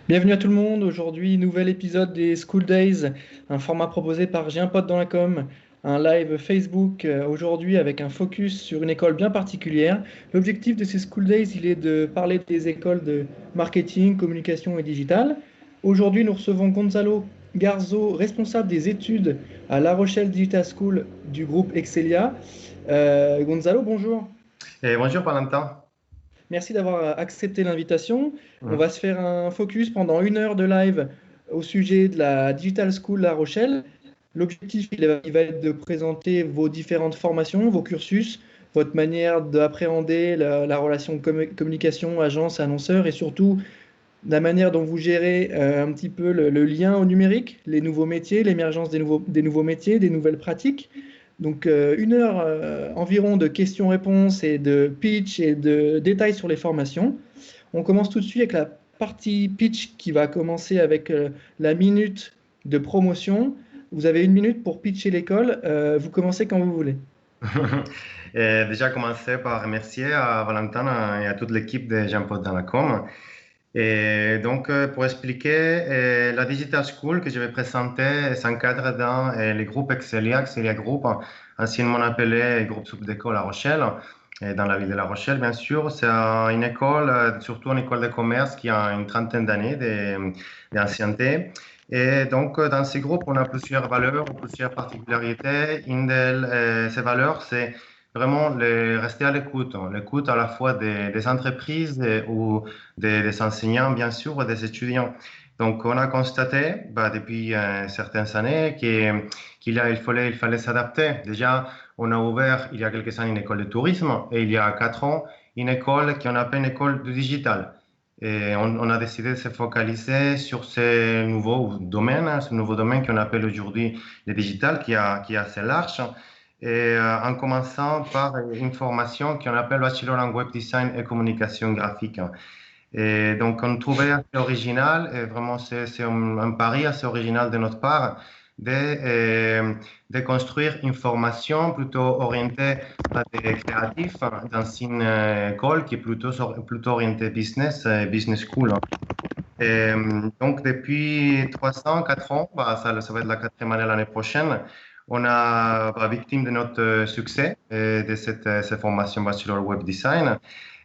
Bienvenue à tout le monde. Aujourd'hui, nouvel épisode des School Days, un format proposé par J'ai un pote dans la com, un live Facebook aujourd'hui avec un focus sur une école bien particulière. L'objectif de ces School Days, il est de parler des écoles de marketing, communication et digital. Aujourd'hui, nous recevons Gonzalo Garzo, responsable des études à La Rochelle Digital School du groupe Excelia. Gonzalo, bonjour. Bonjour Valentin. Merci d'avoir accepté l'invitation. On Mhm. va se faire un focus pendant 1 heure de live au sujet de la Digital School La Rochelle. L'objectif, il va être de présenter vos différentes formations, vos cursus, votre manière d'appréhender la relation communication, agence, annonceur et surtout la manière dont vous gérez un petit peu le lien au numérique, les nouveaux métiers, l'émergence des nouveaux métiers, des nouvelles pratiques. Donc 1 heure environ de questions-réponses et de pitch et de détails sur les formations. On commence tout de suite avec la partie pitch qui va commencer avec la minute de promotion. Vous avez 1 minute pour pitcher l'école. Vous commencez quand vous voulez. Déjà commencer par remercier à Valentin et à toute l'équipe de Jean-Paul dans la com. Et donc, pour expliquer, la Digital School que je vais présenter s'encadre dans les groupes Excelia, Excelia Group, anciennement appelé groupe Subdeco La Rochelle, et dans la ville de La Rochelle, bien sûr. C'est une école, surtout une école de commerce qui a une trentaine d'années d'ancienneté. Et donc, dans ces groupes, on a plusieurs valeurs, plusieurs particularités. Une de ces valeurs, c'est vraiment rester à l'écoute, hein. L'écoute à la fois des entreprises ou des enseignants, bien sûr, et des étudiants. Donc, on a constaté depuis certaines années il fallait s'adapter. Déjà, on a ouvert il y a quelques années une école de tourisme et il y a 4 ans, une école qu'on appelle une école du digital. Et on a décidé de se focaliser sur ce nouveau domaine, hein, ce nouveau domaine qu'on appelle aujourd'hui le digital, qui est assez large. Et en commençant par une formation qu'on appelle Bachelor en Web Design et Communication Graphique. Et donc, on trouvait assez original, et vraiment, c'est un pari assez original de notre part, de construire une formation plutôt orientée à des créatifs dans une école qui est plutôt orientée business, business school. Et, donc, depuis 3 ans, 4 ans, ça va être la quatrième année l'année prochaine, on a, victime de notre succès de cette formation Bachelor Web Design,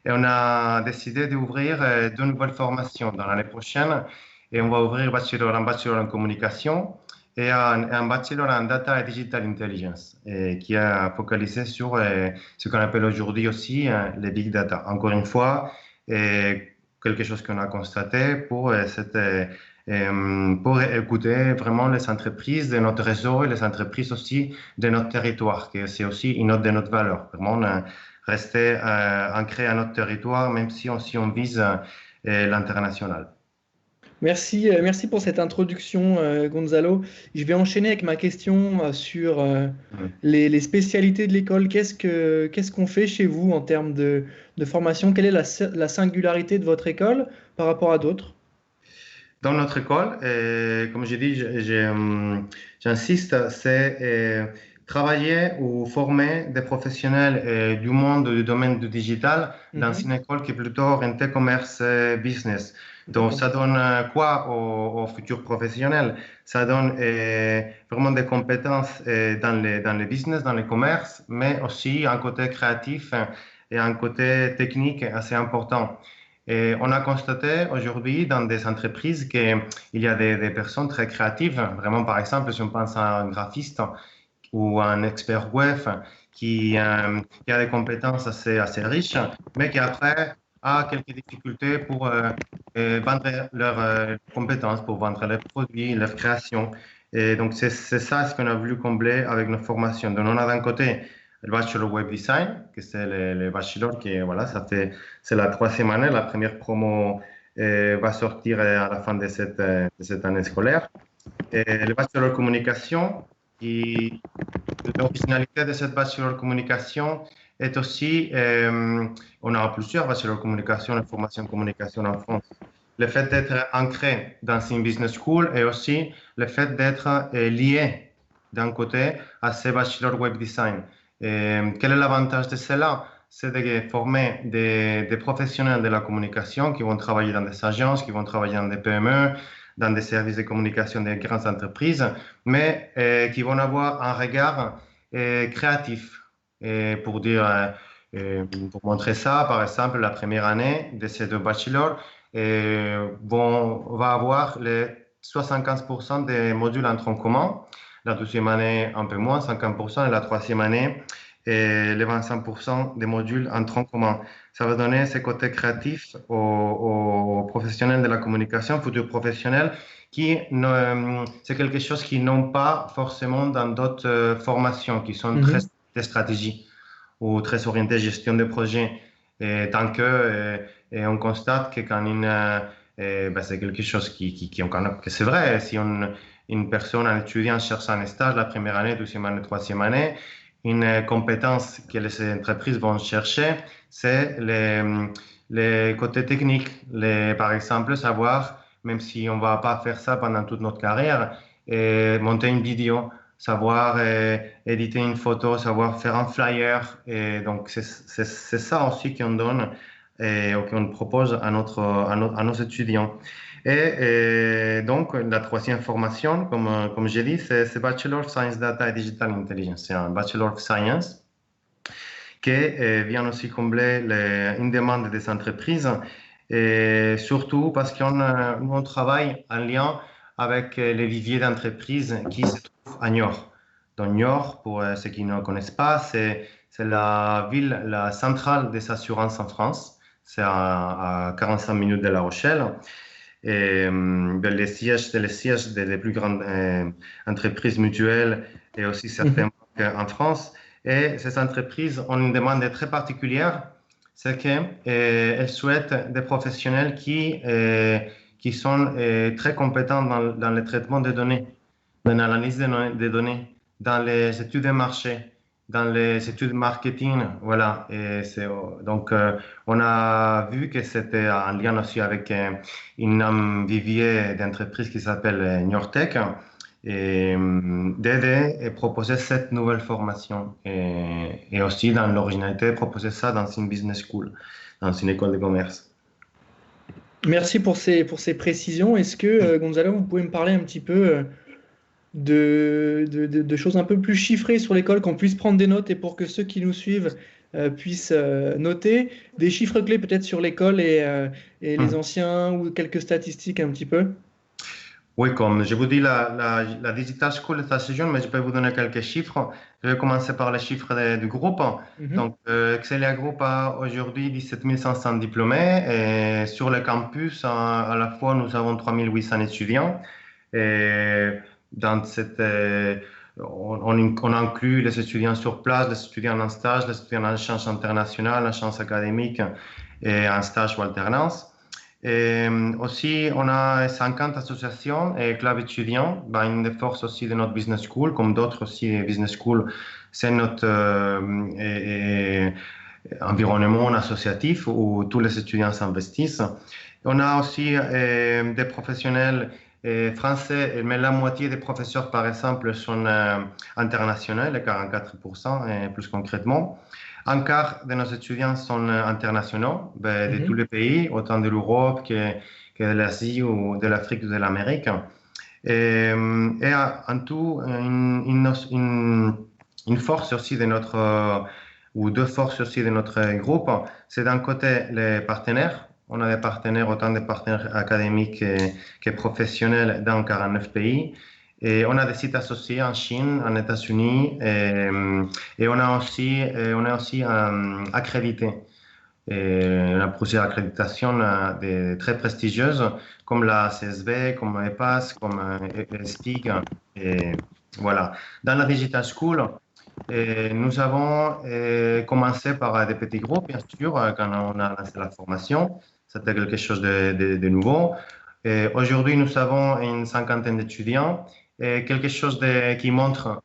et on a décidé d'ouvrir 2 nouvelles formations dans l'année prochaine. Et on va ouvrir un bachelor en communication et un bachelor en data et digital intelligence, et qui est focalisé sur ce qu'on appelle aujourd'hui aussi les big data. Encore une fois, quelque chose qu'on a constaté pour écouter vraiment les entreprises de notre réseau et les entreprises aussi de notre territoire, que c'est aussi une autre de notre valeur. Vraiment, rester ancré à notre territoire, même si on vise l'international. Merci pour cette introduction, Gonzalo. Je vais enchaîner avec ma question sur Mm. les spécialités de l'école. Qu'est-ce qu'on fait chez vous en termes de formation? Quelle est la singularité de votre école par rapport à d'autres? Dans notre école, comme j'ai dit, j'insiste, c'est travailler ou former des professionnels du monde du domaine du digital dans une Mhm. école qui est plutôt orientée commerce et business. Donc, D'accord. ça donne quoi aux futurs professionnels? Ça donne vraiment des compétences dans les business, dans les commerces, mais aussi un côté créatif et un côté technique assez important. Et on a constaté aujourd'hui dans des entreprises qu'il y a des personnes très créatives. Vraiment, par exemple, si on pense à un graphiste ou à un expert web qui a des compétences assez riches, mais qui après a quelques difficultés pour vendre leurs compétences, pour vendre leurs produits, leurs créations. Et donc, c'est ça ce qu'on a voulu combler avec nos formations. Donc, on a d'un côté le bachelor web design, que c'est le bachelor qui, voilà, c'est la troisième année. La première promo va sortir à la fin de cette année scolaire. Et le bachelor communication, qui, l'originalité de cette bachelor communication est aussi, on a plusieurs bachelor communication et formation communication en France. Le fait d'être ancré dans une business school et aussi le fait d'être lié d'un côté à ces bachelor web design. Et quel est l'avantage de cela? c'est de former des professionnels de la communication qui vont travailler dans des agences, qui vont travailler dans des PME, dans des services de communication des grandes entreprises, mais qui vont avoir un regard créatif. Et pour montrer ça, par exemple, la première année de ces deux bachelors va avoir les 75% des modules en tronc commun, la deuxième année un peu moins, 50%, et la troisième année, les 25% des modules en tronc commun. Ça va donner ce côté créatif aux professionnels de la communication, futurs professionnels, c'est quelque chose qu'ils n'ont pas forcément dans d'autres formations qui sont très de stratégie ou très orientées gestion de projet. Et tant que on constate que quand c'est quelque chose que c'est vrai, si une personne, un étudiant cherche un stage la première année, deuxième année, troisième année, une compétence que les entreprises vont chercher, c'est les côtés techniques. Par exemple, savoir, même si on ne va pas faire ça pendant toute notre carrière, monter une vidéo, savoir éditer une photo, savoir faire un flyer. Et donc, c'est ça aussi qu'on donne et qu'on propose à nos étudiants. Et donc, la troisième formation, comme j'ai dit, c'est Bachelor of Science Data et Digital Intelligence. C'est un Bachelor of Science qui vient aussi combler une demande des entreprises, et surtout parce qu'on travaille en lien avec les viviers d'entreprises qui se trouvent à Niort. Donc, Niort, pour ceux qui ne connaissent pas, c'est la ville, la centrale des assurances en France. C'est à 45 minutes de La Rochelle. Et les sièges, c'est le siège des plus grandes entreprises mutuelles et aussi certaines banques en France. Et ces entreprises ont une demande très particulière, c'est qu'elles souhaitent des professionnels qui sont très compétents dans le traitement des données, dans l'analyse des données, dans les études de marché, dans les études marketing, voilà. Et donc, on a vu que c'était en lien aussi avec un vivier d'entreprise qui s'appelle Niortech, et d'aider et proposer cette nouvelle formation. Et aussi, dans l'originalité, proposer ça dans une business school, dans une école de commerce. Merci pour ces précisions. Est-ce que, Gonzalo, vous pouvez me parler un petit peu de choses un peu plus chiffrées sur l'école, qu'on puisse prendre des notes et pour que ceux qui nous suivent puissent noter des chiffres clés peut-être sur l'école et les anciens ou quelques statistiques un petit peu? Oui, comme je vous dis, la Digital School est assez jeune, mais je peux vous donner quelques chiffres. Je vais commencer par les chiffres du groupe. Donc, Excelia Group a aujourd'hui 17 500 diplômés, et sur le campus, à la fois, nous avons 3 800 étudiants. Et dans on inclut les étudiants sur place, les étudiants en stage, les étudiants en échange international, en échange académique et en stage ou alternance. Et aussi, on a 50 associations et clubs étudiants. Une des forces aussi de notre business school, comme d'autres aussi business school, c'est notre environnement associatif où tous les étudiants s'investissent. On a aussi des professionnels français, mais la moitié des professeurs, par exemple, sont internationaux, les 44%, plus concrètement. Un quart de nos étudiants sont internationaux, de tous les pays, autant de l'Europe que de l'Asie ou de l'Afrique ou de l'Amérique. Et en tout, une force aussi de ou deux forces aussi de notre groupe, c'est d'un côté les partenaires. On a des partenaires, autant des partenaires académiques que professionnels dans 49 pays. Et on a des sites associés en Chine, en États-Unis, et on a aussi accrédité. Et on a plusieurs accréditations très prestigieuses, comme la CSB, comme EPAS, comme STIG. Et voilà. Dans la Digital School, nous avons commencé par des petits groupes, bien sûr, quand on a lancé la formation. C'était quelque chose de nouveau. Aujourd'hui, nous avons une cinquantaine d'étudiants. Et quelque chose qui montre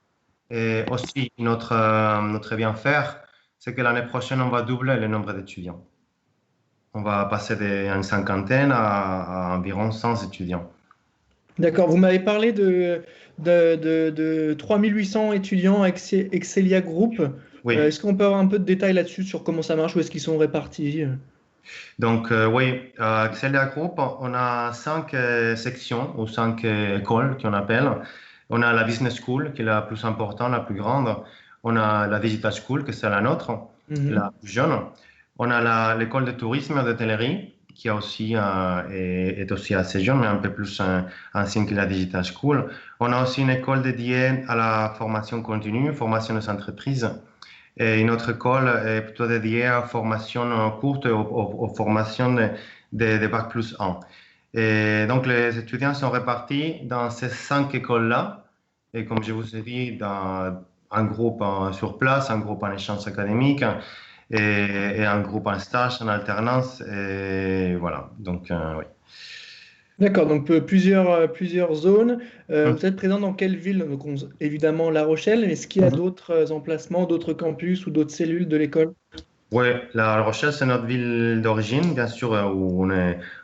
aussi notre bien-faire, c'est que l'année prochaine, on va doubler le nombre d'étudiants. On va passer d'une cinquantaine à environ 100 étudiants. D'accord, vous m'avez parlé de 3800 étudiants Excelia Group. Oui. Est-ce qu'on peut avoir un peu de détails là-dessus sur comment ça marche, où est-ce qu'ils sont répartis? Donc, oui, à Excelia Group, on a 5 sections ou 5 écoles qu'on appelle. On a la Business School, qui est la plus importante, la plus grande. On a la Digital School, que c'est la nôtre, la Mhm. plus jeune. On a l'école de tourisme et d'hôtellerie, qui a aussi, est aussi assez jeune, mais un peu plus ancienne que la Digital School. On a aussi une école dédiée à la formation continue, formation des entreprises. Et une autre école est plutôt dédiée à formation courte, aux formations de Bac plus 1. Et donc, les étudiants sont répartis dans ces 5 écoles-là. Et comme je vous ai dit, dans un groupe sur place, un groupe en échange académique et un groupe en stage, en alternance. Et voilà. Donc, oui. D'accord, donc plusieurs zones. Vous êtes présent dans quelle ville? Donc, évidemment La Rochelle, mais est-ce qu'il y a Mhm. d'autres emplacements, d'autres campus ou d'autres cellules de l'école? Oui, La Rochelle, c'est notre ville d'origine, bien sûr, où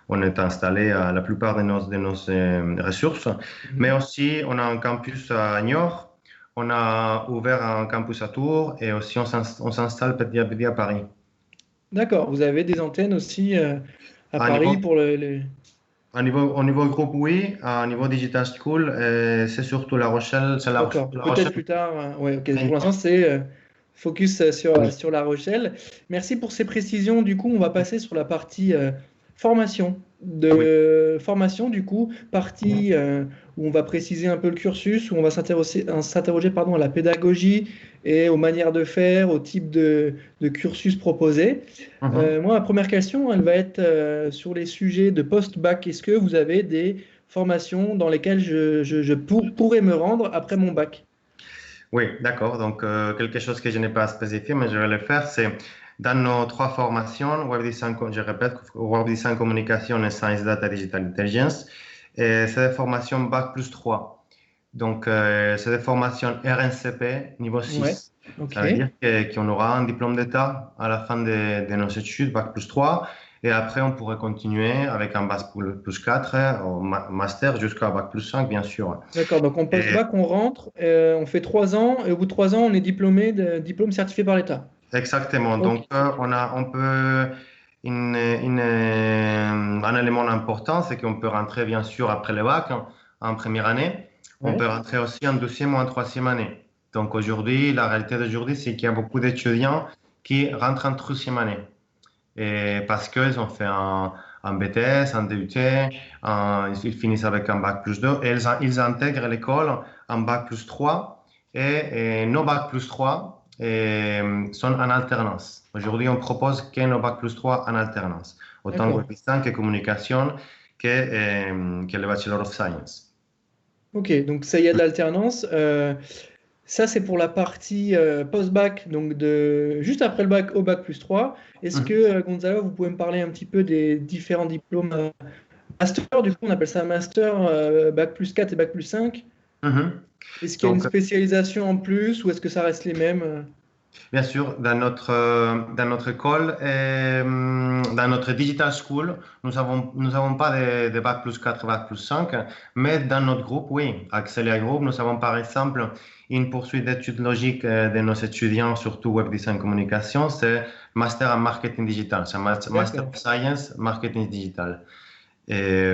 on est installé à la plupart de nos ressources. Mais Mhm. aussi, on a un campus à Niort, on a ouvert un campus à Tours et aussi on s'installe petit à petit à Paris. D'accord, vous avez des antennes aussi à À Paris niveau, pour les... au niveau groupe, oui. À niveau Digital School, c'est surtout La Rochelle. C'est D'accord, La peut-être Rochelle. plus tard. Ouais, ok. Pour l'instant, Niort. c'est focus Oui. sur La Rochelle. Merci pour ces précisions. Du coup, on va passer sur la partie formation. Oui. Formation, du coup, partie où on va préciser un peu le cursus, où on va s'interroger pardon, à la pédagogie et aux manières de faire, au type de cursus proposé. Mhm. Moi, ma première question, elle va être sur les sujets de post-bac. Est-ce que vous avez des formations dans lesquelles je pourrais me rendre après mon bac? Oui, d'accord. Donc, quelque chose que je n'ai pas spécifié, mais je vais le faire, c'est dans nos 3 formations, Web Design, je répète, Web Design Communication et Science Data Digital Intelligence, et c'est des formations Bac plus 3. Donc, c'est des formations RNCP niveau Ouais, 6. ok. Ça veut dire qu'on aura un diplôme d'État à la fin de nos études, Bac plus 3, et après, on pourrait continuer avec un Bac plus 4, au master jusqu'à Bac plus 5, bien sûr. D'accord, donc en Et post-bac, on rentre, on fait 3 ans, et au bout de 3 ans, on est diplômé de diplôme certifié par l'État. exactement. Ok, Donc, on peut, un élément important, c'est qu'on peut rentrer, bien sûr, après le bac, hein, en première année. On ouais, peut rentrer aussi en deuxième ou en troisième année. Donc, aujourd'hui, la réalité d'aujourd'hui, c'est qu'il y a beaucoup d'étudiants qui rentrent en troisième année. Et parce qu'ils ont fait un BTS, un DUT, ils finissent avec un bac plus 2 et ils intègrent l'école en bac plus 3 et nos bac plus 3 sont en alternance. Aujourd'hui, on propose que nos bac plus 3 en alternance, autant web d'accord. design que communication que le Bachelor of Science. Ok, donc ça y est de l'alternance. Ça, c'est pour la partie post-bac, donc juste après le bac au bac plus 3. Est-ce que, Mhm. Gonzalo, vous pouvez me parler un petit peu des différents diplômes master, du coup, on appelle ça un master bac plus 4 et bac plus 5. Mhm. Est-ce qu'il y a une Donc, spécialisation en plus ou est-ce que ça reste les mêmes? bien sûr, dans notre école, dans notre digital school, nous avons pas de bac plus 4, bac plus 5, mais dans notre groupe, oui, Axelia Group, nous avons par exemple une poursuite d'études logiques de nos étudiants, surtout web design communication, c'est master en marketing digital, c'est master D'accord. of science marketing digital. Et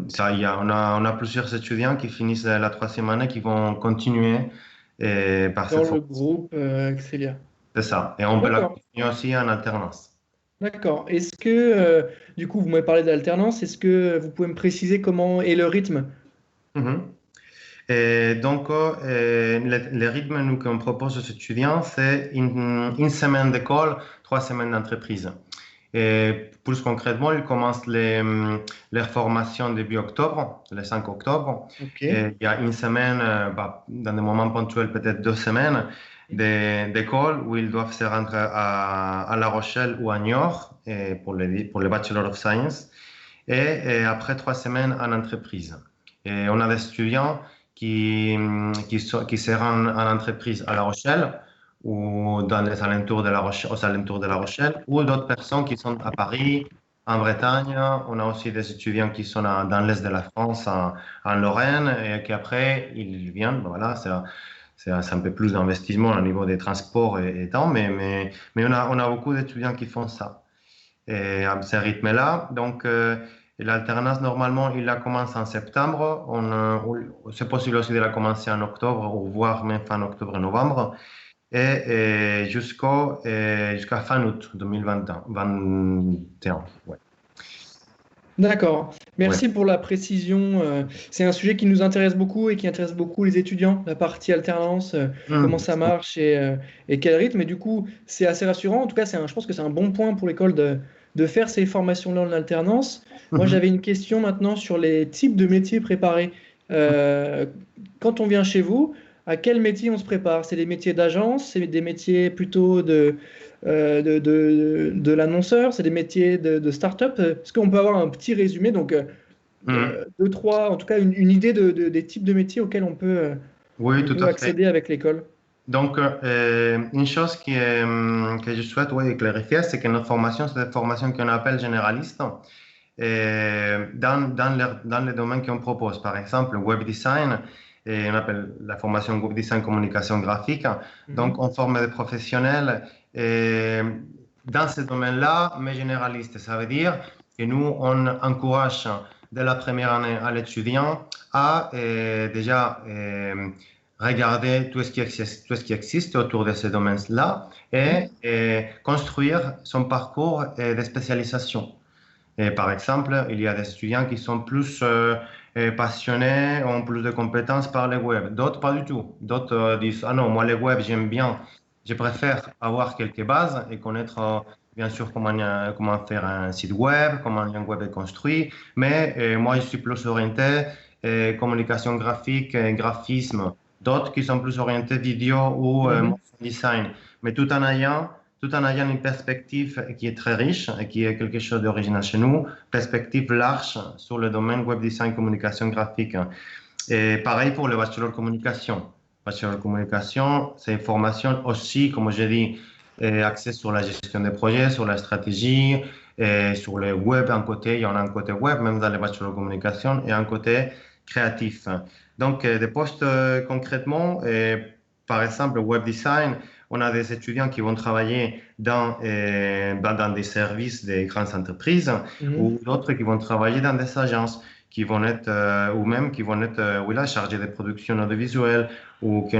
ça, on a plusieurs étudiants qui finissent la troisième année qui vont continuer par Dans cette le formation. groupe Excelia. C'est ça. Et on peut la D'accord. continuer aussi en alternance. D'accord. Est-ce que, du coup, vous m'avez parlé d'alternance, est-ce que vous pouvez me préciser comment est le rythme? Mhm. Et donc, le rythme nous, qu'on propose aux étudiants, c'est une semaine d'école, 3 semaines d'entreprise. Et plus concrètement, ils commencent leur formation début octobre, le 5 octobre. Ok. Et il y a une semaine, dans des moments ponctuels, peut-être 2 semaines, d'école où ils doivent se rendre à La Rochelle ou à Niort pour le Bachelor of Science. Et après 3 semaines en entreprise. Et on a des étudiants qui se rendent en entreprise à La Rochelle ou dans les alentours de La Rochelle, aux alentours de La Rochelle, ou d'autres personnes qui sont à Paris, en Bretagne. On a aussi des étudiants qui sont dans l'est de la France, en Lorraine, et qui après, ils viennent. Voilà, c'est un peu plus d'investissement au niveau des transports et temps, mais on a beaucoup d'étudiants qui font ça. Et à ce rythme-là, donc l'alternance, normalement, il la commence en septembre. C'est possible aussi de la commencer en octobre, ou voire même fin octobre-novembre, et jusqu'à fin août 2021. Ouais. D'accord. Ouais. Merci pour la précision. C'est un sujet qui nous intéresse beaucoup et qui intéresse beaucoup les étudiants, la partie alternance, comment ça marche et quel rythme. Et du coup, c'est assez rassurant. En tout cas, je pense que c'est un bon point pour l'école de faire ces formations-là en alternance. Moi, Mhm. j'avais une question maintenant sur les types de métiers préparés. Euh, Quand on vient chez vous, à quel métier on se prépare? C'est des métiers d'agence, c'est des métiers plutôt de l'annonceur, c'est des métiers de start-up. Est-ce qu'on peut avoir un petit résumé, donc Mhm. deux, trois, en tout cas une idée des types de métiers auxquels Oui, on tout peut à fait. accéder avec l'école? Donc, une chose que je souhaite clarifier, c'est que notre formation, c'est une formation qu'on appelle généraliste. Dans les domaines qu'on propose. Par exemple, web design, et on appelle la formation web design communication graphique. Donc, Mhm. on forme des professionnels dans ce domaine-là, mais généralistes. Ça veut dire que nous, on encourage dès la première année à l'étudiant à déjà regarder tout ce qui existe autour de ces domaines-là Mhm. et construire son parcours de spécialisation. Et par exemple, il y a des étudiants qui sont plus passionnés, ont plus de compétences par le web. D'autres, pas du tout. D'autres disent, ah non, moi, le web, j'aime bien. Je préfère avoir quelques bases et connaître, bien sûr, comment faire un site web, comment un web est construit. Mais moi, je suis plus orienté communication graphique, graphisme. D'autres qui sont plus orientés vidéo ou Mhm. motion design. Mais tout en ayant une perspective qui est très riche et qui est quelque chose d'original chez nous, perspective large sur le domaine web design communication graphique. Et pareil pour le bachelor communication. Bachelor communication, c'est une formation aussi, comme je dis, axée sur la gestion des projets, sur la stratégie, et sur le web un côté, il y en a un côté web, même dans le bachelor communication, et un côté créatif. Donc, des postes concrètement, par exemple, web design, on a des étudiants qui vont travailler dans des services des grandes entreprises Mhm. ou d'autres qui vont travailler dans des agences qui vont être, ou même qui vont être oui, là, chargés de production audiovisuelle ou qui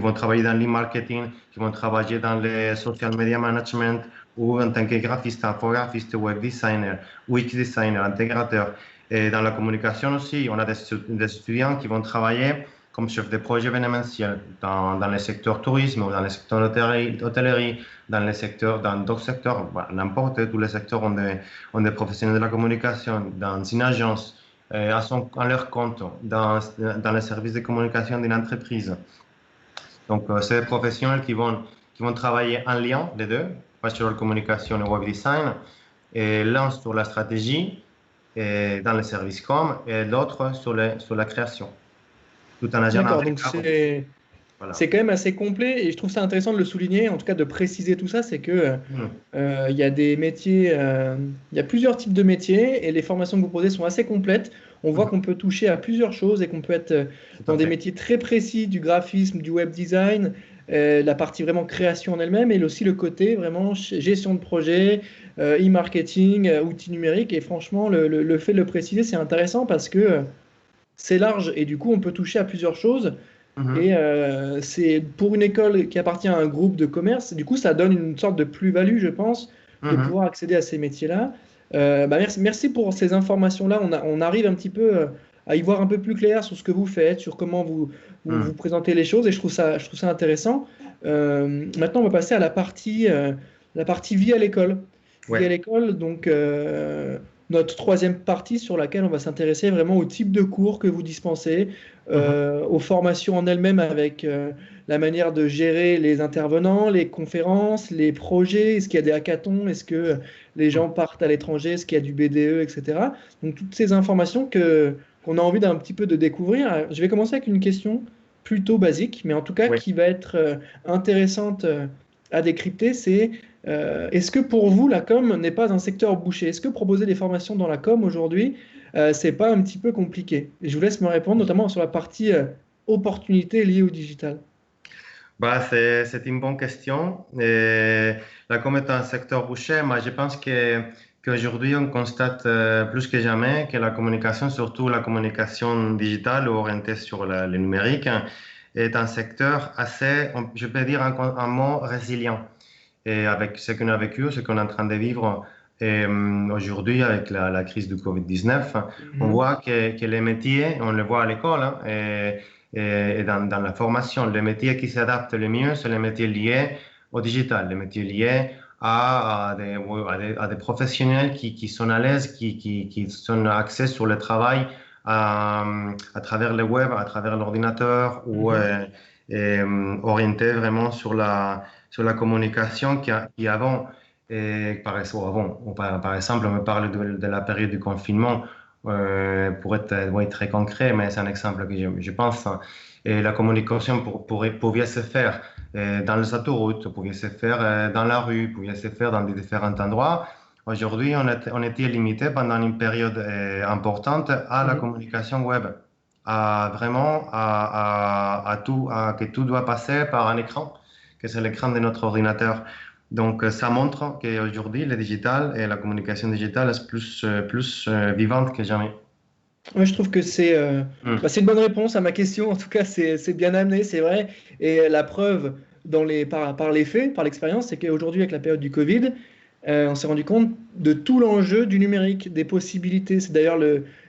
vont travailler dans l'e-marketing, qui vont travailler dans le social media management ou en tant que graphiste, infographiste, web designer, UX designer, intégrateur. Et dans la communication aussi, on a des étudiants qui vont travailler comme chef de projet événementiel dans le secteur tourisme ou dans le secteur hôtellerie, dans d'autres secteurs, bah, n'importe, tous les secteurs ont des professionnels de la communication, dans une agence, à leur compte, dans les services de communication d'une entreprise. Donc, c'est des professionnels qui vont travailler en lien, les deux, bachelor communication et web design, et l'un sur la stratégie et dans les services com et l'autre sur la création, tout en ayant un D'accord, donc regard. c'est Voilà. quand même assez complet et je trouve ça intéressant de le souligner, en tout cas de préciser tout ça, c'est que Hmm. il y a des métiers, il y a plusieurs types de métiers et les formations que vous proposez sont assez complètes. On voit Mhm. qu'on peut toucher à plusieurs choses et qu'on peut être Tout dans à des fait. métiers très précis du graphisme, du web design, la partie vraiment création en elle-même et aussi le côté vraiment gestion de projet, e-marketing, outils numériques. Et franchement, le fait de le préciser, c'est intéressant parce que c'est large et du coup, on peut toucher à plusieurs choses. Et Mhm. c'est pour une école qui appartient à un groupe de commerce, du coup, ça donne une sorte de plus-value, je pense, de Mhm. pouvoir accéder à ces métiers-là. Merci pour ces informations-là. On arrive un petit peu à y voir un peu plus clair sur ce que vous faites, sur comment vous Mhm. présentez les choses, et je trouve ça intéressant. Maintenant, on va passer à la partie vie à l'école. Vie à Ouais. l'école, donc notre troisième partie sur laquelle on va s'intéresser vraiment au type de cours que vous dispensez, Mhm. aux formations en elles-mêmes avec la manière de gérer les intervenants, les conférences, les projets, est-ce qu'il y a des hackathons, est-ce que les gens partent à l'étranger, est-ce qu'il y a du BDE, etc. Donc toutes ces informations qu'on a envie d'un petit peu de découvrir. Je vais commencer avec une question plutôt basique, mais en tout cas Ouais. qui va être intéressante à décrypter, c'est est-ce que pour vous la com n'est pas un secteur bouché? Est-ce que proposer des formations dans la com aujourd'hui, c'est pas un petit peu compliqué? Et je vous laisse me répondre, notamment sur la partie opportunité liée au digital. C'est une bonne question. Et là, comme est un secteur bouché, moi, je pense qu'aujourd'hui, on constate plus que jamais que la communication, surtout la communication digitale ou orientée sur le numérique, est un secteur assez, je peux dire un mot résilient. Et avec ce qu'on a vécu, ce qu'on est en train de vivre aujourd'hui avec la crise du Covid-19, on Mhm. voit que les métiers, on le voit à l'école, hein, et dans la formation, les métiers qui s'adaptent le mieux, c'est les métiers liés au digital, les métiers liés à des professionnels qui sont à l'aise, qui sont axés sur le travail à travers le web, à travers l'ordinateur ou Mhm. orientés vraiment sur la communication qui avant, par exemple, on me parle de la période du confinement, pour être ouais, très concret, mais c'est un exemple que je pense. Hein. Et la communication pouvait se faire dans les autoroutes, pouvait se faire dans la rue, pouvait se faire dans des différents endroits. Aujourd'hui, on était limité pendant une période importante à la Mhm. communication web, à vraiment que tout doit passer par un écran, que c'est l'écran de notre ordinateur. Donc, ça montre qu'aujourd'hui, le digital et la communication digitale est plus vivante que jamais. Ouais, je trouve que Mm. c'est une bonne réponse à ma question. En tout cas, c'est bien amené, c'est vrai. Et la preuve par les faits, par l'expérience, c'est qu'aujourd'hui, avec la période du Covid, on s'est rendu compte de tout l'enjeu du numérique, des possibilités. C'est d'ailleurs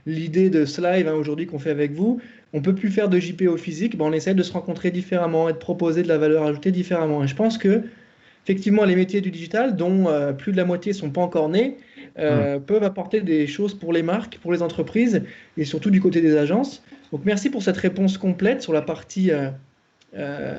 l'idée de ce live, hein, aujourd'hui qu'on fait avec vous. On peut plus faire de JPO physique, ben, on essaie de se rencontrer différemment et de proposer de la valeur ajoutée différemment. Et je pense que effectivement, les métiers du digital, dont plus de la moitié ne sont pas encore nés, Mm. peuvent apporter des choses pour les marques, pour les entreprises et surtout du côté des agences. Donc merci pour cette réponse complète sur la partie euh,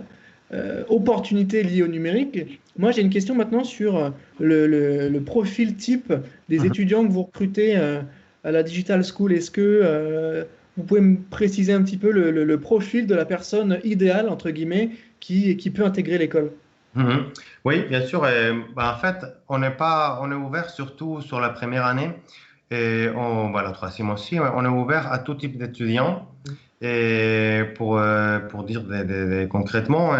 opportunités liées au numérique. Moi, j'ai une question maintenant sur le profil type des Mhm. étudiants que vous recrutez à la Digital School. Est-ce que vous pouvez me préciser un petit peu le profil de la personne idéale, entre guillemets, qui peut intégrer l'école? Mhm. Oui, bien sûr. En fait, on est ouvert surtout sur la première année et la troisième aussi. Ouais, on est ouvert à tout type d'étudiants. Et pour dire concrètement,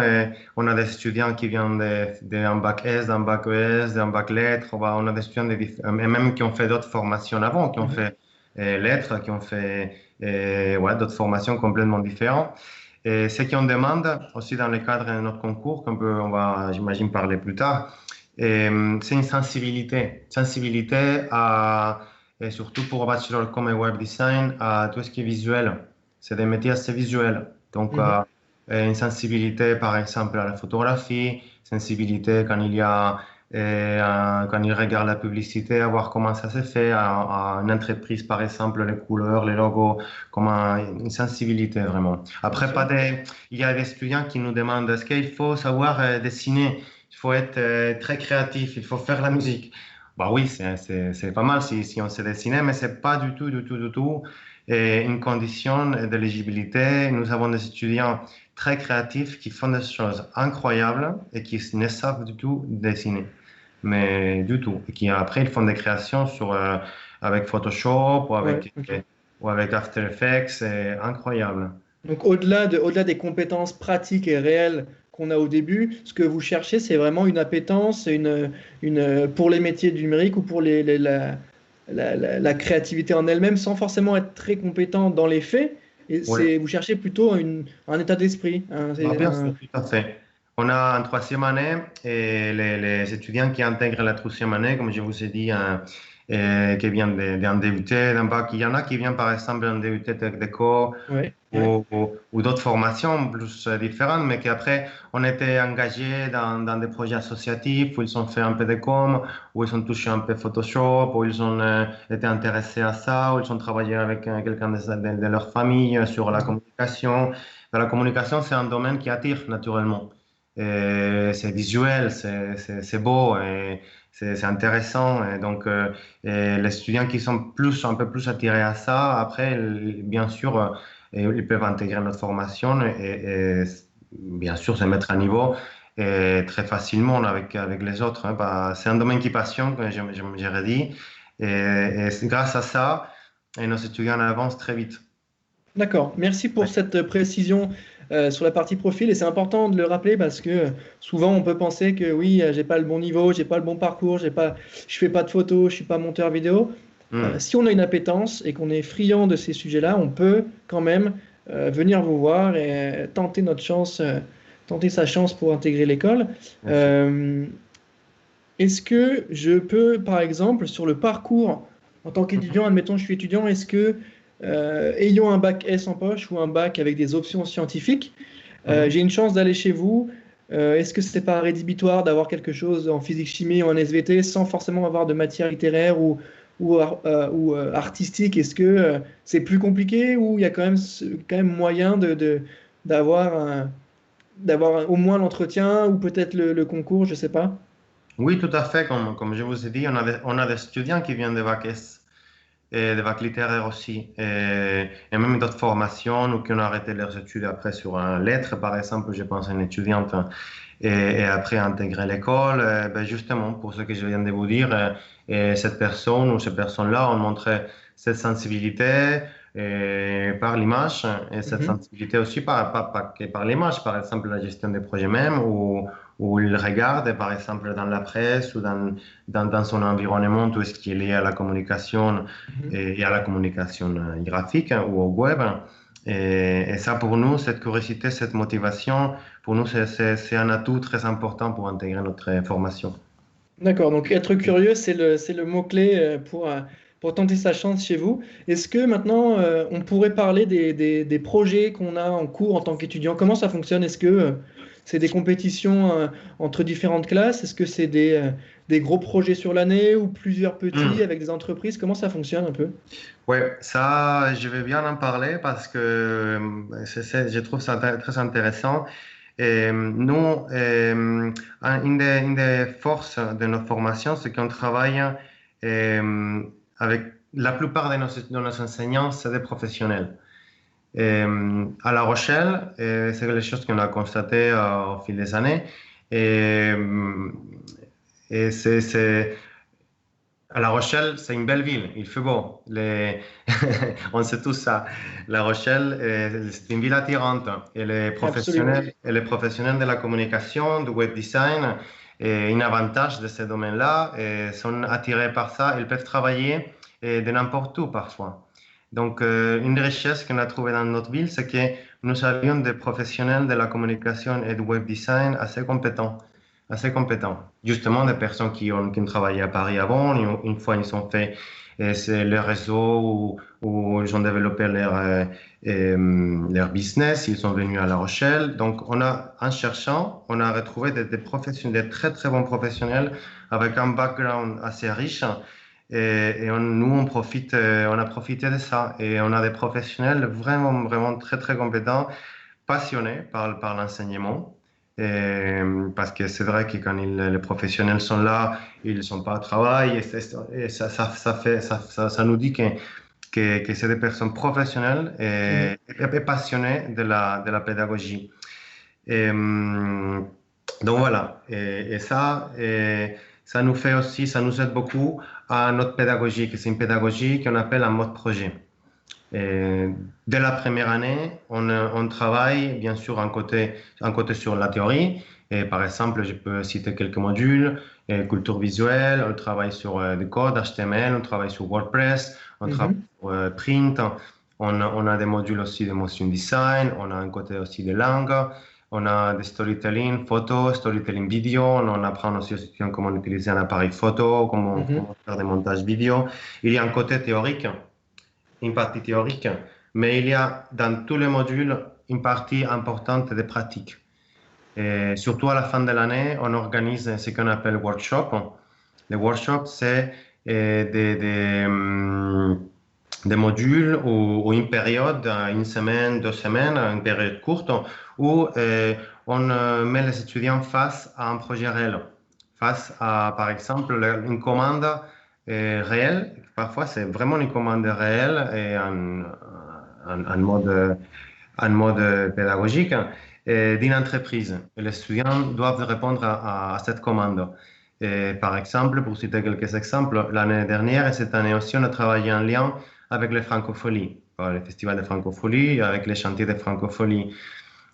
on a des étudiants qui viennent d'un bac S, d'un bac ES, d'un bac lettres. On a des étudiants et même qui ont fait d'autres formations avant, qui ont Mhm. fait lettres, qui ont fait ouais, d'autres formations complètement différentes. Et ce qu'on demande aussi dans le cadre de notre concours, on va, j'imagine, parler plus tard, c'est une sensibilité et surtout pour bachelor comme web design, à tout ce qui est visuel. C'est des métiers assez visuels. Donc, Mhm. une sensibilité, par exemple, à la photographie, sensibilité quand il regarde la publicité, à voir comment ça se fait, à une entreprise, par exemple, les couleurs, les logos, comment, une sensibilité vraiment. Bien Après, sûr. il y a des étudiants qui nous demandent est-ce qu'il faut savoir dessiner, il faut être très créatif, il faut faire la musique. Bah oui, c'est pas mal si on sait dessiner, mais c'est pas du tout une condition d'éligibilité. Nous avons des étudiants très créatifs qui font des choses incroyables et qui ne savent du tout dessiner, mais du tout. Et qui après, ils font des créations avec Photoshop Ouais, ok. ou avec After Effects, c'est incroyable. Donc au-delà des compétences pratiques et réelles qu'on a au début, ce que vous cherchez, c'est vraiment une appétence, pour les métiers du numérique ou pour la créativité en elle-même, sans forcément être très compétent dans les faits. Et Oui. vous cherchez plutôt un état d'esprit. Ah, bien sûr, tout à fait. On a en troisième année et les étudiants qui intègrent la troisième année, comme je vous ai dit, qui viennent d'un DUT, d'un bac. Il y en a qui viennent par exemple d'un DUT Tech Déco Ouais, ouais. ou d'autres formations plus différentes, mais qu'après on était engagés dans des projets associatifs où ils ont fait un peu de com, où ils ont touché un peu Photoshop, où ils ont été intéressés à ça, où ils ont travaillé avec quelqu'un de leur famille sur la Mhm. communication. La communication, c'est un domaine qui attire naturellement. C'est visuel, c'est beau, et c'est intéressant. Et donc, les étudiants qui sont un peu plus attirés à ça, après, bien sûr, ils peuvent intégrer notre formation et bien sûr se mettre à niveau très facilement avec les autres. Hein. C'est un domaine qui passionne, comme j'ai dit. Et c'est grâce à ça, et nos étudiants avancent très vite. D'accord. Merci pour Ouais. cette précision sur la partie profil. Et c'est important de le rappeler parce que souvent on peut penser que oui, j'ai pas le bon niveau, j'ai pas le bon parcours, je fais pas de photos, je suis pas monteur vidéo. Hmm. Si on a une appétence et qu'on est friand de ces sujets-là, on peut quand même venir vous voir et tenter notre chance, tenter sa chance pour intégrer l'école. Bien sûr. Euh, Est-ce que je peux, par exemple, sur le parcours en tant Mhm. qu'étudiant, admettons je suis étudiant, est-ce que, ayant un bac S en poche ou un bac avec des options scientifiques, Mhm. j'ai une chance d'aller chez vous? Est-ce que c'est pas rédhibitoire d'avoir quelque chose en physique-chimie ou en SVT sans forcément avoir de matière littéraire ou artistique? Est-ce que c'est plus compliqué ou il y a quand même moyen d'avoir au moins l'entretien ou peut-être le concours, je sais pas? Oui, tout à fait. Comme je vous ai dit, on a des étudiants qui viennent de bac S et des bacs littéraires aussi, et même d'autres formations ou qui ont arrêté leurs études après sur un lettre, par exemple, je pense à une étudiante, et après intégrer l'école, ben justement, pour ce que je viens de vous dire, et cette personne ou ces personnes-là ont montré cette sensibilité par l'image et cette Mhm. sensibilité aussi pas que par l'image, par exemple la gestion des projets même, où ils regardent, par exemple, dans la presse ou dans son environnement, tout ce qui est lié à la communication Mhm. et à la communication graphique ou au web. Et ça, pour nous, cette curiosité, cette motivation, pour nous, c'est un atout très important pour intégrer notre formation. D'accord, donc être curieux, c'est le mot-clé pour tenter sa chance chez vous. Est-ce que maintenant, on pourrait parler des projets qu'on a en cours en tant qu'étudiant? Comment ça fonctionne? Est-ce que c'est des compétitions entre différentes classes? Est-ce que c'est des gros projets sur l'année ou plusieurs petits Hmm. avec des entreprises? Comment ça fonctionne un peu? Ouais, ça, je vais bien en parler parce que je trouve ça très intéressant. Et nous, une des forces de notre formation, c'est qu'on travaille avec la plupart de nos enseignants, c'est des professionnels. À La Rochelle, c'est quelque chose qu'on a constaté au fil des années. Et, et à La Rochelle, c'est une belle ville, il fait beau. On sait tous ça. La Rochelle, c'est une ville attirante. Absolument. Et les professionnels de la communication, du web design, et un avantage de ces domaines-là, sont attirés par ça. Ils peuvent travailler de n'importe où parfois. Donc, une richesse qu'on a trouvée dans notre ville, c'est que nous avions des professionnels de la communication et du web design assez compétents. Justement, des personnes qui ont travaillé à Paris avant, une fois ils ont fait leur réseau ou ils ont développé leur business, ils sont venus à La Rochelle. Donc, en cherchant, on a retrouvé des professionnels, des très très bons professionnels avec un background assez riche. Nous, on a profité de ça. Et on a des professionnels vraiment, vraiment très, très compétents, passionnés par l'enseignement. Parce que c'est vrai que quand les professionnels sont là, ils ne sont pas au travail. Et ça nous dit que c'est des personnes professionnelles Mhm. et passionnées de la pédagogie. Donc voilà, ça nous fait aussi, ça nous aide beaucoup à notre pédagogie, que c'est une pédagogie qu'on appelle en mode projet. Et dès la première année, on travaille bien sûr un côté sur la théorie. Et par exemple, je peux citer quelques modules, culture visuelle, on travaille sur du code HTML, on travaille sur WordPress, on travaille Mhm. sur Print, on a des modules aussi de motion design, on a un côté aussi de langue, on a des storytelling photo, storytelling vidéo, on apprend aussi comment utiliser un appareil photo, Mhm. comment faire des montages vidéo. Il y a un côté théorique, une partie théorique, mais il y a dans tous les modules une partie importante de pratique. Et surtout à la fin de l'année, on organise ce qu'on appelle workshop. Les workshops, c'est des modules ou une période, une semaine, 2 semaines, une période courte, où on met les étudiants face à un projet réel, face à, par exemple, une commande réelle. Parfois, c'est vraiment une commande réelle et en mode pédagogique d'une entreprise. Et les étudiants doivent répondre à cette commande. Et par exemple, pour citer quelques exemples, l'année dernière et cette année aussi, on a travaillé en lien avec les francopholies. par le Festival de Francophonie, avec les chantiers de Francophonie.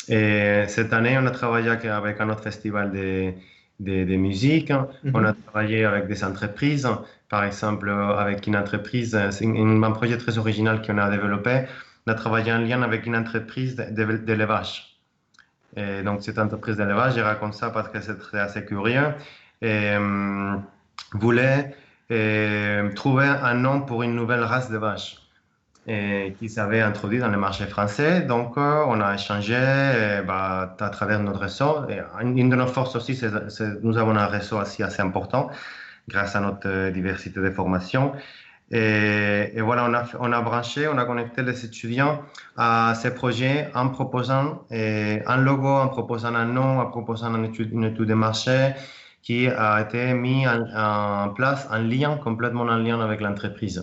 Et cette année, on a travaillé avec un autre festival de musique. On a travaillé avec des entreprises. Par exemple, avec une entreprise, c'est un projet très original qu'on a développé. On a travaillé en lien avec une entreprise d'élevage. Et donc, cette entreprise d'élevage, je raconte ça parce que c'est assez curieux, et voulait trouver un nom pour une nouvelle race de vaches qui s'avait introduit dans le marché français. Donc, on a échangé à travers notre réseau. Et une de nos forces aussi, nous avons un réseau aussi assez important grâce à notre diversité de formations. Et voilà, on a branché, on a connecté les étudiants à ces projets en proposant un logo, en proposant un nom, en proposant une étude de marché qui a été mis en place en lien, complètement en lien avec l'entreprise.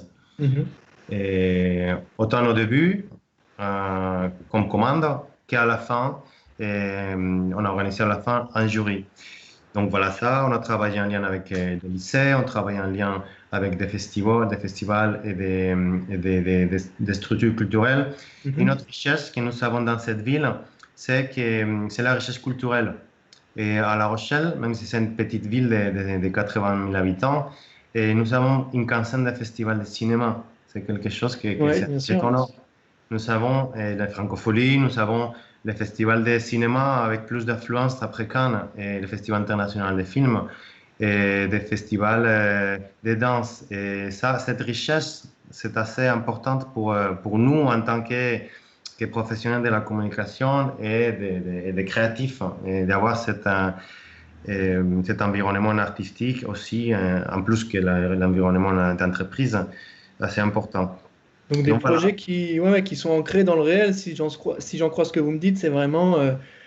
Et autant au début, comme commande, qu'à la fin, on a organisé à la fin un jury. Donc voilà ça, on a travaillé en lien avec des lycées, on travaille en lien avec des festivals et des structures culturelles. Une autre richesse que nous avons dans cette ville, c'est la richesse culturelle. Et à La Rochelle, même si c'est une petite ville de 80 000 habitants, et nous avons une quinzaine de festivals de cinéma. C'est quelque chose qui est étonnant. Nous avons la francophonie, nous avons le festival de cinéma avec plus d'affluence après Cannes, et le festival international de films, et des festivals de danse. Et ça, cette richesse, c'est assez importante pour nous en tant que professionnels de la communication et des créatifs, et d'avoir cet environnement artistique aussi, en plus que l'environnement d'entreprise, assez important. Donc des projets qui sont ancrés dans le réel, si j'en crois ce que vous me dites, c'est vraiment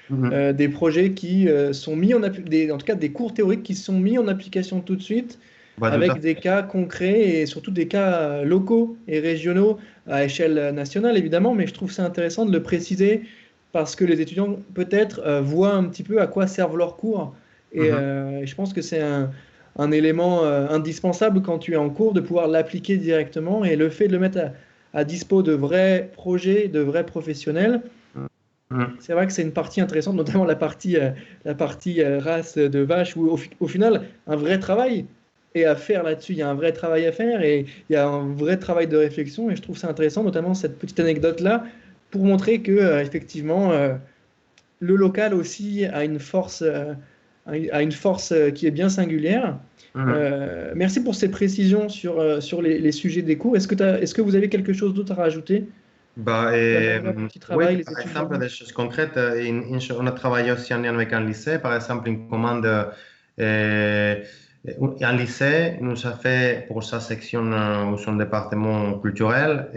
des projets qui sont mis en tout cas des cours théoriques qui sont mis en application tout de suite, avec des cas concrets et surtout des cas locaux et régionaux à échelle nationale évidemment, mais je trouve ça intéressant de le préciser parce que les étudiants peut-être voient un petit peu à quoi servent leurs cours et je pense que c'est un élément indispensable quand tu es en cours de pouvoir l'appliquer directement, et le fait de le mettre à dispo de vrais projets, de vrais professionnels. C'est vrai que c'est une partie intéressante, notamment la partie race de vache, où au final, un vrai travail est à faire là-dessus. Il y a un vrai travail à faire et il y a un vrai travail de réflexion. Et je trouve ça intéressant, notamment cette petite anecdote-là, pour montrer que effectivement, le local aussi a une force qui est bien singulière. Merci pour ces précisions sur les sujets des cours. Est-ce que vous avez quelque chose d'autre à rajouter? Oui, par exemple, des choses concrètes. On a travaillé aussi en lien avec un lycée. Par exemple, une commande. Un lycée nous a fait pour sa section ou son département culturel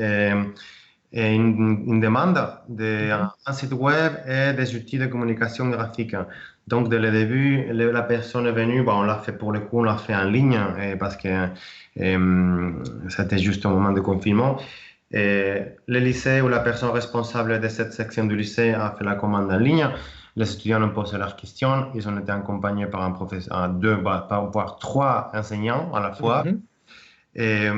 une demande d'un site web et des outils de communication graphique. Donc, dès le début, la personne est venue, on l'a fait pour le coup, on l'a fait en ligne parce que c'était juste au moment du confinement. Et le lycée ou la personne responsable de cette section du lycée a fait la commande en ligne. Les étudiants ont posé leurs questions. Ils ont été accompagnés par un professeur, voire trois enseignants à la fois. Et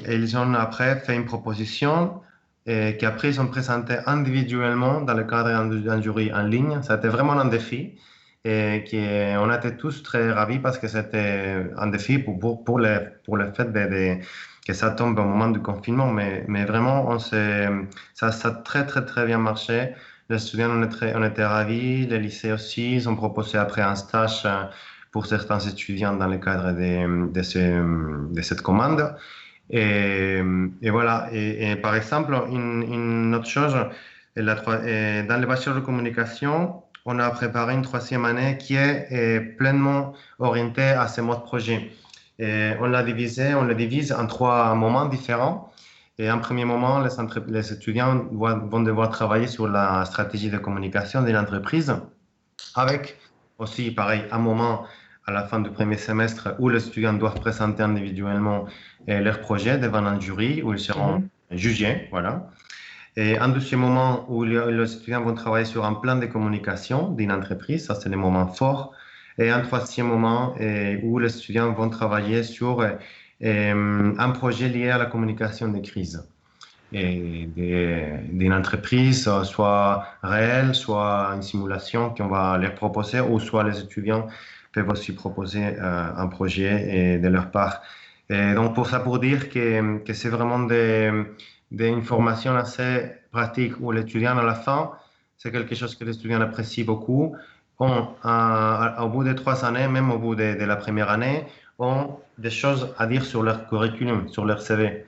ils ont après fait une proposition qu'après ils ont présenté individuellement dans le cadre d'un jury en ligne. Ça a été vraiment un défi. Et on était tous très ravis parce que c'était un défi pour le fait que ça tombe au moment du confinement. Mais vraiment, ça a très, très, très bien marché. Les étudiants, on était ravis. Les lycées aussi, ils ont proposé après un stage pour certains étudiants dans le cadre de cette commande. Et voilà. Et par exemple, une autre chose, dans le bachelor de communication, on a préparé une troisième année qui est pleinement orientée à ce mode projet. Et on le divise en trois moments différents. Et en premier moment, les étudiants vont devoir travailler sur la stratégie de communication de l'entreprise, avec aussi, pareil, un moment à la fin du premier semestre où les étudiants doivent présenter individuellement leur projet devant un jury où ils seront jugés. Voilà. Et un deuxième moment où les étudiants vont travailler sur un plan de communication d'une entreprise, ça c'est le moment fort. Et un troisième moment où les étudiants vont travailler sur un projet lié à la communication des crises. d'une entreprise, soit réelle, soit une simulation qu'on va leur proposer, ou soit les étudiants peuvent aussi proposer un projet de leur part. Et donc, pour dire que c'est vraiment des informations assez pratiques où l'étudiant, à la fin, c'est quelque chose que l'étudiant apprécie beaucoup. Au bout de 3 années, même au bout de la première année, ont des choses à dire sur leur curriculum, sur leur CV.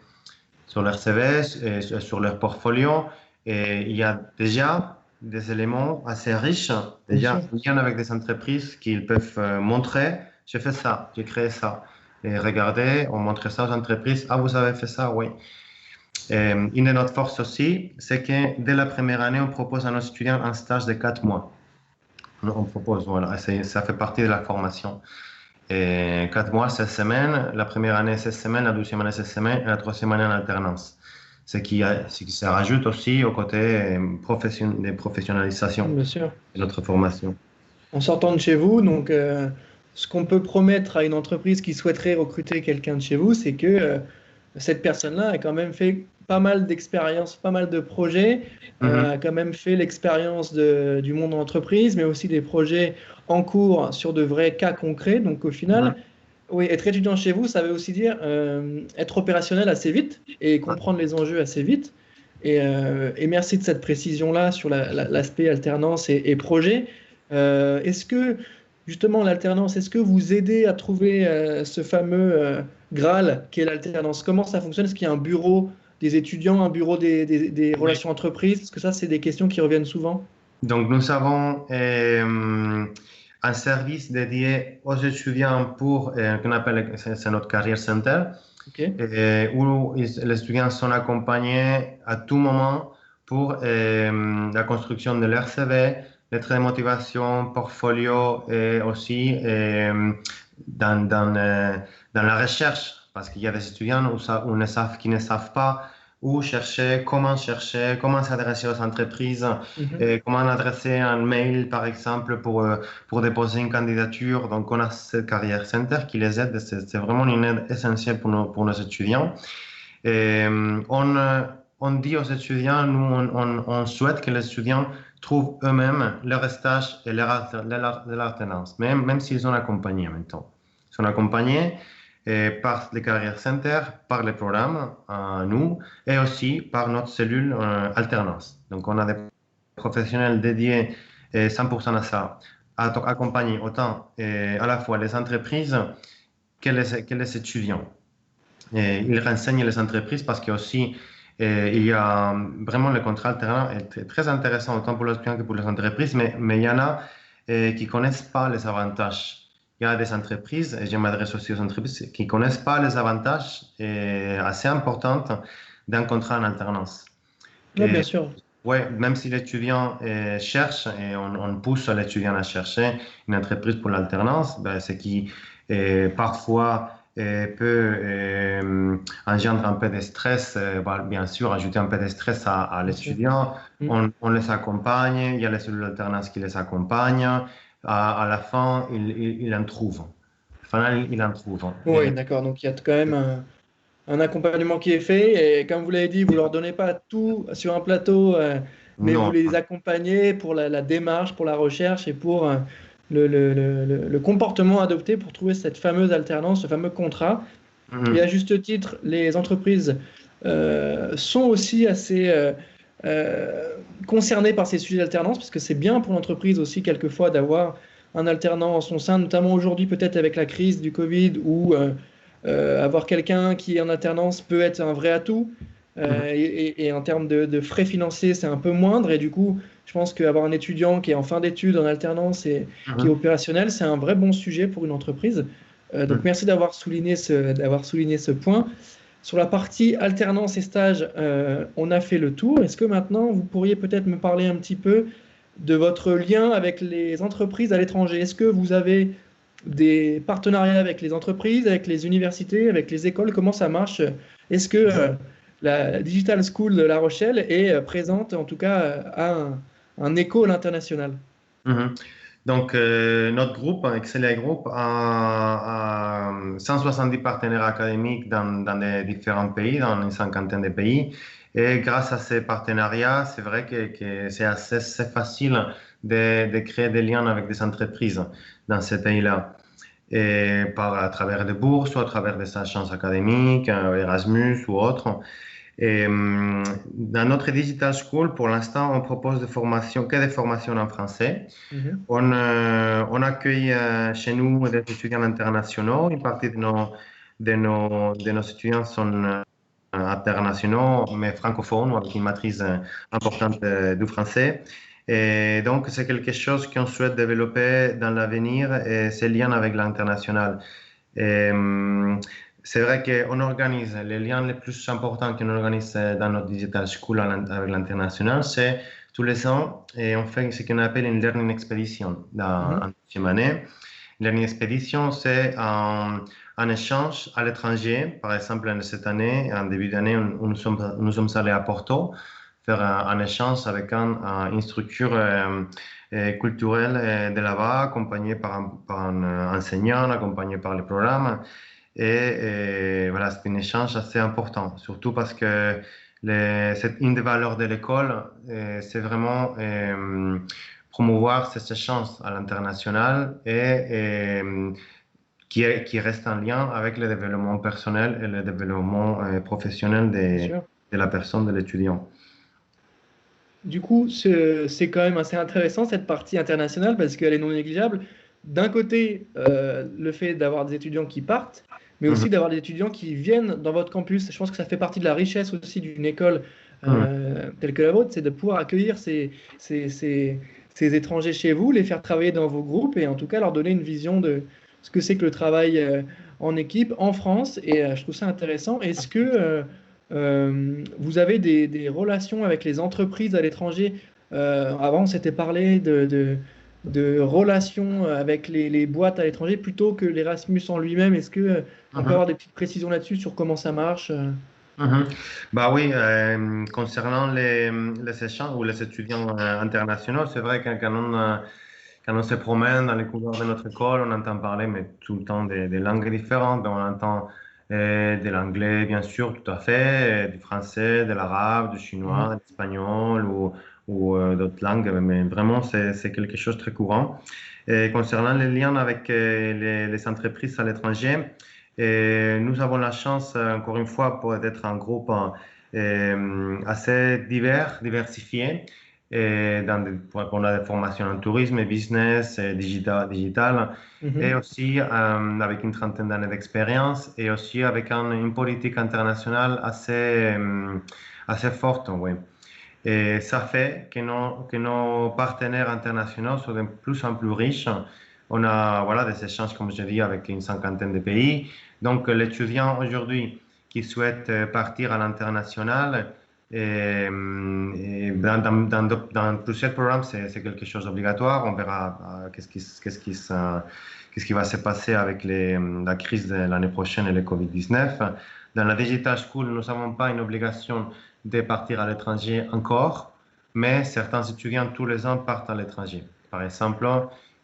Sur leur CV, et sur leur portfolio. Et il y a déjà des éléments assez riches, Bien déjà sûr. bien avec des entreprises qu'ils peuvent montrer, j'ai fait ça, j'ai créé ça. Et regardez, on montre ça aux entreprises, ah, vous avez fait ça, oui. Et une de notre force aussi, c'est que dès la première année, on propose à nos étudiants un stage de 4 mois. On propose, voilà, ça fait partie de la formation. Et 4 mois, 16 semaines. La première année, 16 semaines. La deuxième année, 16 semaines. Et la troisième année en alternance. Ce qui se rajoute aussi au côté de professionnalisation Bien sûr. de notre formation. En sortant de chez vous, donc ce qu'on peut promettre à une entreprise qui souhaiterait recruter quelqu'un de chez vous, c'est que cette personne-là a quand même fait pas mal d'expériences, pas mal de projets, Mhm. a quand même fait l'expérience du monde de l'entreprise, mais aussi des projets en cours sur de vrais cas concrets. Donc au final, Mhm. oui, être étudiant chez vous, ça veut aussi dire être opérationnel assez vite et comprendre les enjeux assez vite. Et merci de cette précision-là sur l'aspect alternance et projet. Est-ce que, justement, l'alternance, est-ce que vous aidez à trouver ce fameux Graal qu'est l'alternance? Comment ça fonctionne? Est-ce qu'il y a un bureau des étudiants, un bureau des Oui. relations entreprises? Parce que ça, c'est des questions qui reviennent souvent. Donc, nous avons un service dédié aux étudiants qu'on appelle, c'est notre Career Center, Ok, où les étudiants sont accompagnés à tout moment pour la construction de leur CV, lettres de motivation, portfolio et aussi dans la recherche, parce qu'il y a des étudiants qui ne savent pas où chercher, comment s'adresser aux entreprises, mhm, et comment adresser un mail, par exemple, pour déposer une candidature. Donc, on a ce Career Center qui les aide. C'est vraiment une aide essentielle pour nos étudiants. Et on dit aux étudiants, nous, on souhaite que les étudiants trouvent eux-mêmes leur stage et leur alternance, même s'ils sont accompagnés en même temps. Ils sont accompagnés par les Career Center, par les programmes, nous, et aussi par notre cellule alternance. Donc, on a des professionnels dédiés 100% à ça, à accompagner autant à la fois les entreprises que les étudiants. Et il renseigne les entreprises parce qu'il y a aussi, il y a vraiment le contrat alternant est très intéressant autant pour les étudiants que pour les entreprises, mais il y en a qui ne connaissent pas les avantages. Il y a des entreprises, et je m'adresse aussi aux entreprises, qui ne connaissent pas les avantages assez importants d'un contrat en alternance. ouais, bien Et sûr. ouais, même si l'étudiant cherche et on pousse l'étudiant à chercher une entreprise pour l'alternance, ben, ce qui parfois peut engendrer un peu de stress, va bien sûr ajouter un peu de stress à Bien sûr. l'étudiant. Mm. On les accompagne, il y a les cellules d'alternance qui les accompagnent. À la fin, il en trouve. Enfin, il en trouve. Oui, d'accord. Donc il y a quand même un accompagnement qui est fait. Et comme vous l'avez dit, vous ne leur donnez pas tout sur un plateau, mais vous Non. les accompagnez pour la démarche, pour la recherche et pour le comportement adopté pour trouver cette fameuse alternance, ce fameux contrat. Et à Mhm. juste titre, les entreprises sont aussi assez concernées par ces sujets d'alternance, parce que c'est bien pour l'entreprise aussi quelquefois d'avoir un alternant en son sein, notamment aujourd'hui peut-être avec la crise du Covid, où avoir quelqu'un qui est en alternance peut être un vrai atout. Mhm. Et en termes de frais financiers, c'est un peu moindre. Et du coup, je pense qu'avoir un étudiant qui est en fin d'études, en alternance et qui est Mhm. opérationnel, c'est un vrai bon sujet pour une entreprise. Donc Mhm. merci d'avoir souligné ce point. Sur la partie alternance et stage, on a fait le tour. Est-ce que maintenant, vous pourriez peut-être me parler un petit peu de votre lien avec les entreprises à l'étranger? Est-ce que vous avez des partenariats avec les entreprises, avec les universités, avec les écoles? Comment ça marche? Est-ce que la Digital School de La Rochelle est présente, en tout cas, à un écho à l'international? Mhm. Donc, notre groupe, Excelia Group, a 170 partenaires académiques dans les différents pays, dans une cinquantaine de pays. Et grâce à ces partenariats, c'est vrai que c'est assez facile de créer des liens avec des entreprises dans ces pays-là. Et à travers des bourses ou à travers des agences académiques, Erasmus ou autres. Et dans notre Digital School, pour l'instant, on propose que des formations en français. Mhm. On accueille chez nous des étudiants internationaux. Une partie de nos étudiants sont internationaux, mais francophones, ou avec une maîtrise importante du français. Et donc, c'est quelque chose qu'on souhaite développer dans l'avenir, et ces liens avec l'international. Et, c'est vrai qu'on organise les liens les plus importants qu'on organise dans notre Digital School avec l'international, c'est tous les ans, et on fait ce qu'on appelle une Learning Expedition Mhm. en deuxième année. Learning Expedition, c'est un échange à l'étranger. Par exemple, cette année, en début d'année, nous sommes allés à Porto faire un échange avec une structure culturelle de là-bas, accompagnée par un enseignant, accompagné par le programme. Et voilà, c'est un échange assez important, surtout parce que c'est une des valeurs de l'école, c'est vraiment promouvoir ces échanges à l'international et qui reste en lien avec le développement personnel et le développement professionnel Bien sûr. de la personne, de l'étudiant. Du coup, c'est quand même assez intéressant cette partie internationale parce qu'elle est non négligeable. D'un côté, le fait d'avoir des étudiants qui partent, mais Mhm, aussi d'avoir des étudiants qui viennent dans votre campus. Je pense que ça fait partie de la richesse aussi d'une école mhm, telle que la vôtre, c'est de pouvoir accueillir ces étrangers chez vous, les faire travailler dans vos groupes et en tout cas leur donner une vision de ce que c'est que le travail en équipe en France. Et je trouve ça intéressant. Est-ce que vous avez des relations avec les entreprises à l'étranger? Avant, on s'était parlé de relations avec les boîtes à l'étranger plutôt que l'Erasmus en lui-même. Est-ce que on peut mhm, avoir des petites précisions là-dessus sur comment ça marche? mhm. Bah oui, concernant les échanges ou les étudiants internationaux, c'est vrai que quand on se promène dans les couloirs de notre école, on entend parler, mais tout le temps des langues différentes. On entend de l'anglais, bien sûr, tout à fait, du français, de l'arabe, du chinois, Mhm. de l'espagnol ou d'autres langues, mais vraiment, c'est quelque chose de très courant. Et concernant les liens avec les entreprises à l'étranger, nous avons la chance, encore une fois, pour être un groupe assez diversifié. On a des formations en tourisme, business, digital, et Mhm. aussi avec une trentaine d'années d'expérience, et aussi avec une politique internationale assez forte, oui. Et ça fait que nos partenaires internationaux sont de plus en plus riches. On a voilà, des échanges, comme je dis, avec une cinquantaine de pays. Donc, l'étudiant aujourd'hui qui souhaite partir à l'international, et dans plusieurs programmes, c'est quelque chose d'obligatoire. On verra qu'est-ce qui va se passer avec la crise de l'année prochaine et le Covid-19. Dans la Digital School, nous n'avons pas une obligation de partir à l'étranger encore, mais certains étudiants tous les ans partent à l'étranger. Par exemple,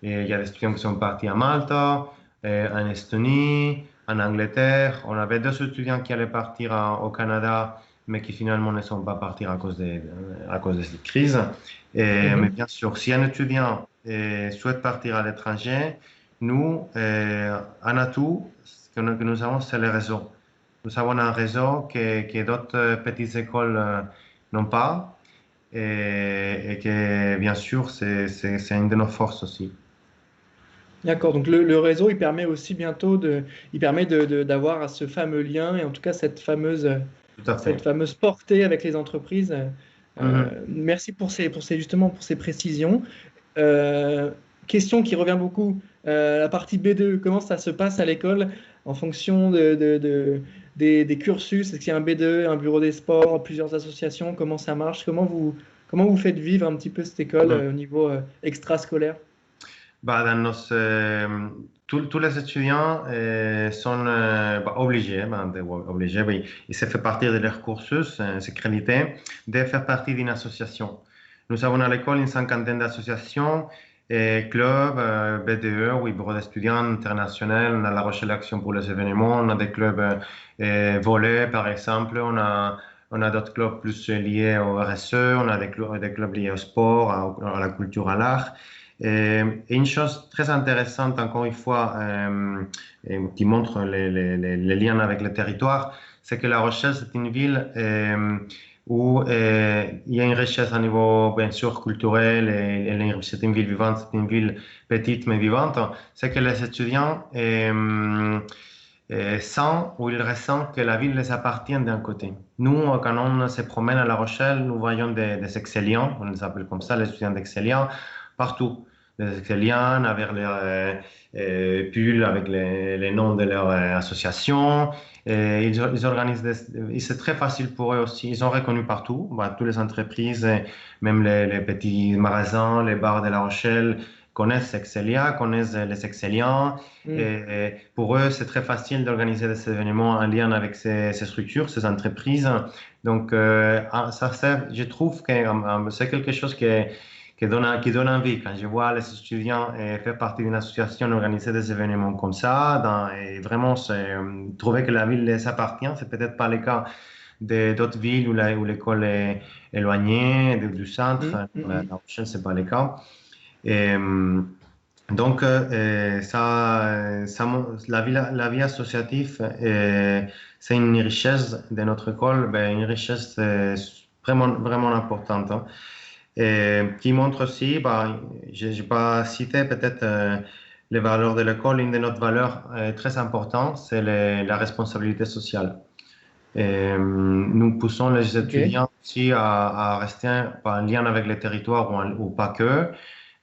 il y a des étudiants qui sont partis à Malte, en Estonie, en Angleterre. On avait deux étudiants qui allaient partir au Canada, mais qui finalement ne sont pas partis à cause de cette crise. Mais Mhm. bien sûr, si un étudiant souhaite partir à l'étranger, nous, un atout que nous avons, c'est le réseau. Nous avons un réseau que d'autres petites écoles n'ont pas et que, bien sûr, c'est une de nos forces aussi. D'accord, donc le réseau, il permet aussi bientôt il permet d'avoir ce fameux lien et en tout cas Tout à cette fait. fameuse portée avec les entreprises. Mhm. Merci justement pour ces précisions. Euh, Question qui revient beaucoup, la partie B2, comment ça se passe à l'école en fonction des cursus? Est-ce qu'il y a un B2, un bureau des sports, plusieurs associations? Comment ça marche? Comment vous faites vivre un petit peu cette école Mhm. au niveau extrascolaire? Bah, tous les étudiants sont obligés, obligés, oui, et ça fait partie de leur cursus, c'est crédité, de faire partie d'une association. Nous avons à l'école une cinquantaine d'associations Et club, BDE, oui, Bureau d'étudiants international, on a La Rochelle Action pour les événements, on a des clubs volets, par exemple, on a d'autres clubs plus liés au RSE, on a des clubs liés au sport, à la culture, à l'art. Et une chose très intéressante, encore une fois, qui montre les liens avec le territoire, c'est que La Rochelle, c'est une ville où il y a une richesse à niveau, bien sûr, culturel, c'est une ville vivante, c'est une ville petite mais vivante. C'est que les étudiants sentent ou ils ressentent que la ville les appartient d'un côté. Nous, quand on se promène à La Rochelle, nous voyons des Excelliens, on les appelle comme ça, les étudiants d'Excelliens, partout. Les Excelliens avec leurs pulls, avec les noms de leur association. Et ils organisent et c'est très facile pour eux aussi. Ils sont reconnus partout, bah, toutes les entreprises, même les petits magasins, les bars de La Rochelle connaissent Excelia, connaissent les Excelliens. Et pour eux, c'est très facile d'organiser des événements en lien avec ces structures, ces entreprises. Donc, je trouve que c'est quelque chose qui donne envie. Quand je vois les étudiants faire partie d'une association, organiser des événements comme ça, et vraiment trouver que la ville les appartient, c'est peut-être pas le cas d'autres villes où l'école est éloignée du centre. La Rochelle, c'est pas le cas. Et, donc, la vie associative, c'est une richesse de notre école, ben, une richesse vraiment, vraiment importante. Hein. Et qui montre aussi, bah, je n'ai pas cité peut-être les valeurs de l'école. Une de notre valeurs très importante, c'est la responsabilité sociale. Et, nous poussons les étudiants aussi à rester en lien avec les territoires ou pas que,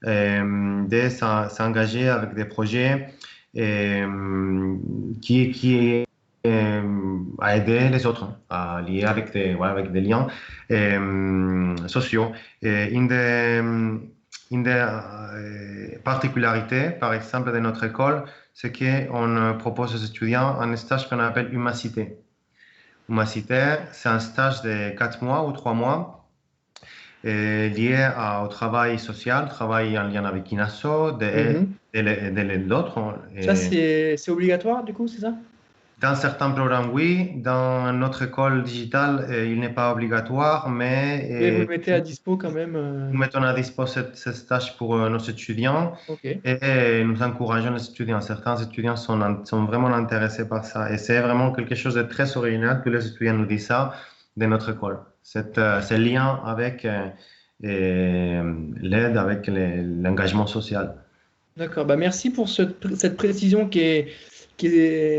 de s'engager avec des projets qui à aider les autres, à lier avec des liens sociaux. Et une des particularités, par exemple, de notre école, c'est qu'on propose aux étudiants un stage qu'on appelle Humacité. Humacité, c'est un stage de 4 mois ou 3 mois lié au travail social, travail en lien avec INASO, de l'autre. Ça, c'est obligatoire, du coup, c'est ça? Dans certains programmes, oui. Dans notre école digitale, il n'est pas obligatoire, Mais vous mais le mettez à dispo quand même. nous mettons à disposition ce stage pour nos étudiants Ok. et nous encourageons les étudiants. Certains étudiants sont vraiment intéressés par ça. Et c'est vraiment quelque chose de très original que les étudiants nous disent ça de notre école. Ce lien avec l'aide, avec l'engagement social. D'accord. Bah, merci pour cette précision qui est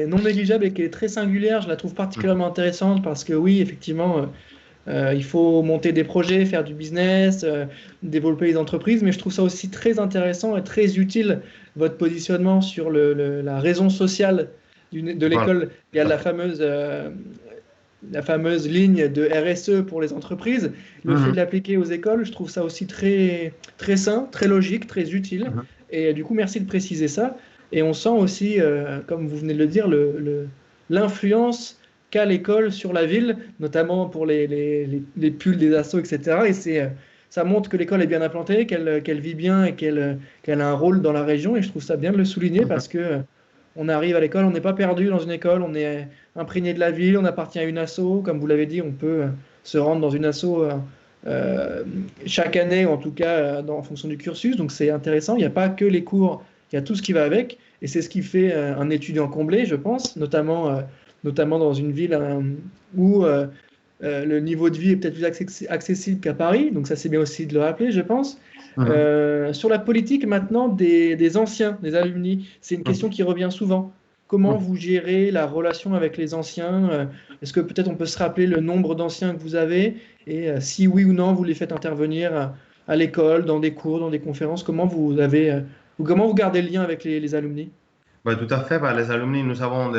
non négligeable et qui est très singulière. Je la trouve particulièrement intéressante parce que oui, effectivement, il faut monter des projets, faire du business, développer les entreprises, mais je trouve ça aussi très intéressant et très utile, votre positionnement sur la raison sociale de Voilà. l'école. Il y a la fameuse ligne de RSE pour les entreprises. Le fait de l'appliquer aux écoles, je trouve ça aussi très, très sain, très logique, très utile. Et du coup, merci de préciser ça. Et on sent aussi, comme vous venez de le dire, l'influence qu'a l'école sur la ville, notamment pour les pulls des assos, etc. Et ça montre que l'école est bien implantée, qu'elle vit bien et qu'elle a un rôle dans la région. Et je trouve ça bien de le souligner parce que on arrive à l'école, on n'est pas perdu dans une école, on est imprégné de la ville, on appartient à une asso. Comme vous l'avez dit, on peut se rendre dans une asso chaque année, ou en tout cas en fonction du cursus. Donc c'est intéressant. Il n'y a pas que les cours, il y a tout ce qui va avec. Et c'est ce qui fait un étudiant comblé, je pense, notamment dans une ville où le niveau de vie est peut-être plus accessible qu'à Paris. Donc ça, c'est bien aussi de le rappeler, je pense. Sur la politique maintenant des anciens, des alumni, c'est une question qui revient souvent. Comment vous gérez la relation avec les anciens? Est-ce que peut-être on peut se rappeler le nombre d'anciens que vous avez? Et si oui ou non, vous les faites intervenir à l'école, dans des cours, dans des conférences, comment vous gardez le lien avec les alumni? Bah, tout à fait. Bah, les alumni, nous avons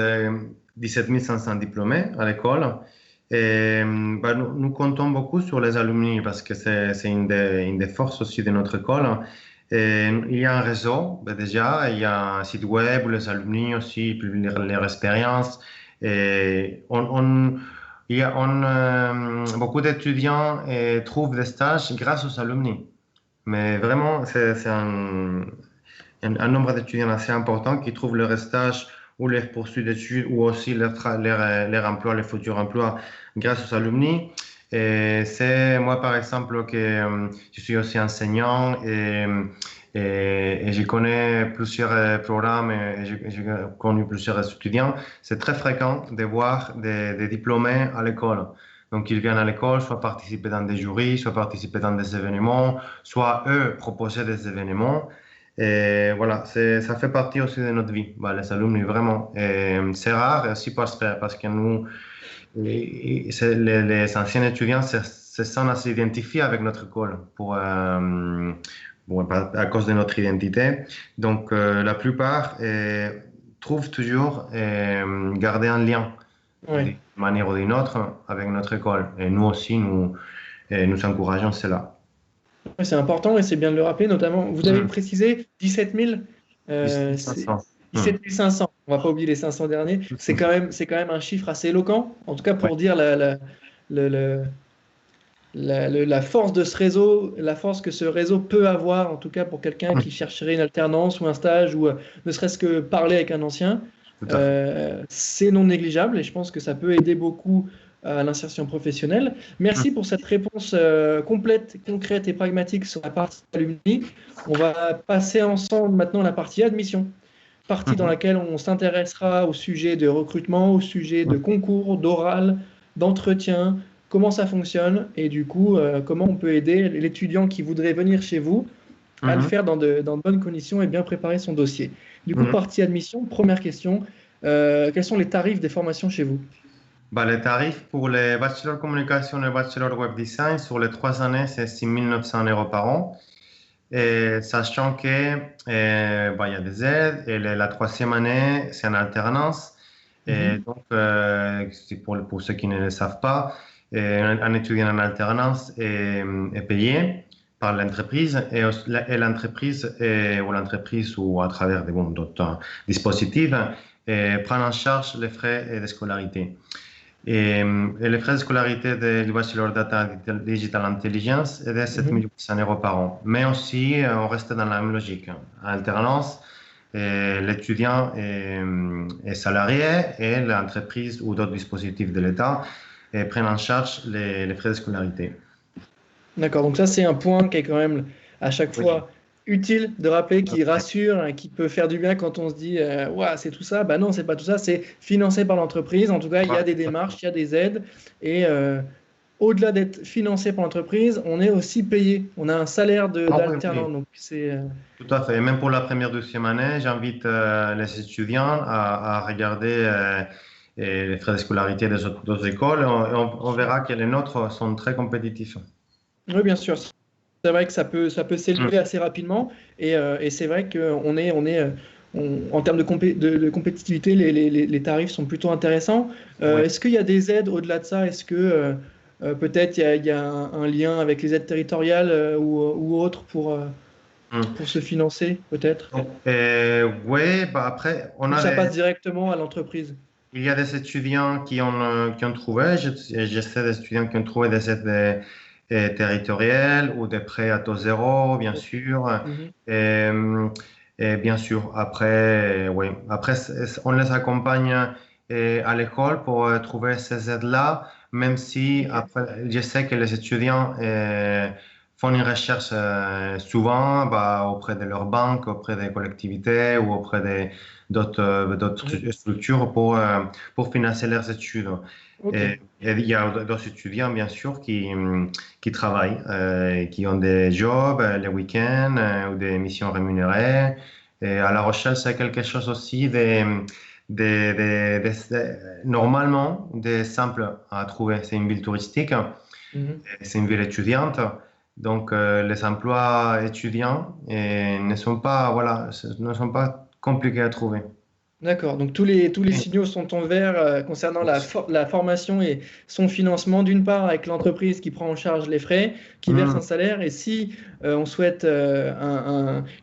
17 500 diplômés à l'école. Et bah, nous comptons beaucoup sur les alumni parce que c'est une des forces aussi de notre école. Et il y a un réseau, bah, déjà, il y a un site web où les alumni aussi publient leur expérience. Et beaucoup d'étudiants trouvent des stages grâce aux alumni. Mais vraiment, c'est un nombre d'étudiants assez important qui trouvent leur stage ou leur poursuite d'études ou aussi leur emploi, leur futur emploi grâce aux alumni. Et c'est moi, par exemple, que je suis aussi enseignant et je connais plusieurs programmes et j'ai connu plusieurs étudiants. C'est très fréquent de voir des diplômés à l'école. Donc, ils viennent à l'école, soit participer dans des jurys, soit participer dans des événements, soit eux proposer des événements. Et voilà, ça fait partie aussi de notre vie, bah, les alumni, vraiment. Et c'est rare aussi parce que nous, les anciens étudiants se sentent assez identifiés avec notre école bon, à cause de notre identité. Donc, la plupart trouvent toujours garder un lien Ouais. d'une manière ou d'une autre avec notre école. Et nous aussi, nous encourageons cela. Ouais, c'est important et c'est bien de le rappeler, notamment, vous avez Hmm. précisé 17 000, c'est 500. Hmm. 17 500. On va pas oublier les 500 derniers. C'est quand même un chiffre assez éloquent, en tout cas Ouais. pour dire le- le- la force de ce réseau, la force que ce réseau peut avoir, en tout cas pour quelqu'un Hmm. qui chercherait une alternance ou un stage ou ne serait-ce que parler avec un ancien, Tout à fait. c'est non négligeable et je pense que ça peut aider beaucoup à l'insertion professionnelle. Hmm. Merci pour cette réponse complète, concrète et pragmatique sur la partie alumni. On va passer ensemble maintenant à la partie admission, partie dans Mhm. laquelle on s'intéressera au sujet de recrutement, au sujet de concours, d'oral, d'entretien, comment ça fonctionne et du coup, comment on peut aider l'étudiant qui voudrait venir chez vous à le Mhm. faire dans de bonnes conditions et bien préparer son dossier. Du coup, Mhm. partie admission, première question, quels sont les tarifs des formations chez vous? Bah, les tarifs pour les bachelor communication et bachelor web design sur les 3 années, c'est 6 900 euros par an. Et sachant que, bah, il y a des aides et la troisième année, c'est en alternance. Et Mhm. donc, c'est pour ceux qui ne le savent pas, un étudiant en alternance est payé par l'entreprise et l'entreprise ou à travers d'autres dispositifs prend en charge les frais de scolarité. Et les frais de scolarité du Bachelor Data Digital Intelligence est de 7 Mhm. 800 euros par an. Mais aussi, on reste dans la même logique. En alternance, l'étudiant est salarié et l'entreprise ou d'autres dispositifs de l'État prennent en charge les frais de scolarité. D'accord, donc ça c'est un point qui est quand même à chaque Oui. fois utile de rappeler, qui rassure, hein, qui peut faire du bien quand on se dit ouah, c'est tout ça. Bah non, c'est pas tout ça, c'est financé par l'entreprise. En tout cas, il y a des démarches, il y a des aides. Et au-delà d'être financé par l'entreprise, on est aussi payé. On a un salaire Ah oui, d'alternant. oui, Donc c'est tout à fait. Et même pour la première, deuxième année, j'invite les étudiants à regarder les frais de scolarité des autres écoles. On verra que les nôtres sont très compétitifs. oui, bien sûr. C'est vrai que ça peut Mm. s'élever assez rapidement et c'est vrai en termes de compétitivité, les tarifs sont plutôt intéressants. Oui. Est-ce qu'il y a des aides au-delà de ça? Est-ce que peut-être il y a un lien avec les aides territoriales ou autres Mm. pour se financer, peut-être? Donc, oui, bah après, Ou ça passe directement à l'entreprise? il y a des étudiants qui ont trouvé, je sais des étudiants qui ont trouvé des aides territoriales ou des prêts à taux zéro, bien sûr. Mhm. Et, et bien sûr, après, oui, après, on les accompagne à l'école pour trouver ces aides-là, même si Ok. après, je sais que les étudiants font une recherche souvent bah, auprès de leur banque, auprès des collectivités ou auprès d'autres Mhm. structures pour financer leurs études. Ok. Et il y a d'autres étudiants, bien sûr, qui travaillent, qui ont des jobs les week-ends ou des missions rémunérées. Et à La Rochelle, c'est quelque chose aussi normalement des simples à trouver. C'est une ville touristique, Mhm. c'est une ville étudiante. Donc, les emplois étudiants voilà, ne sont pas compliqués à trouver. D'accord, donc tous les Oui. signaux sont en vert concernant la formation et son financement, d'une part avec l'entreprise qui prend en charge les frais, qui verse un Hmm. salaire, et si on souhaite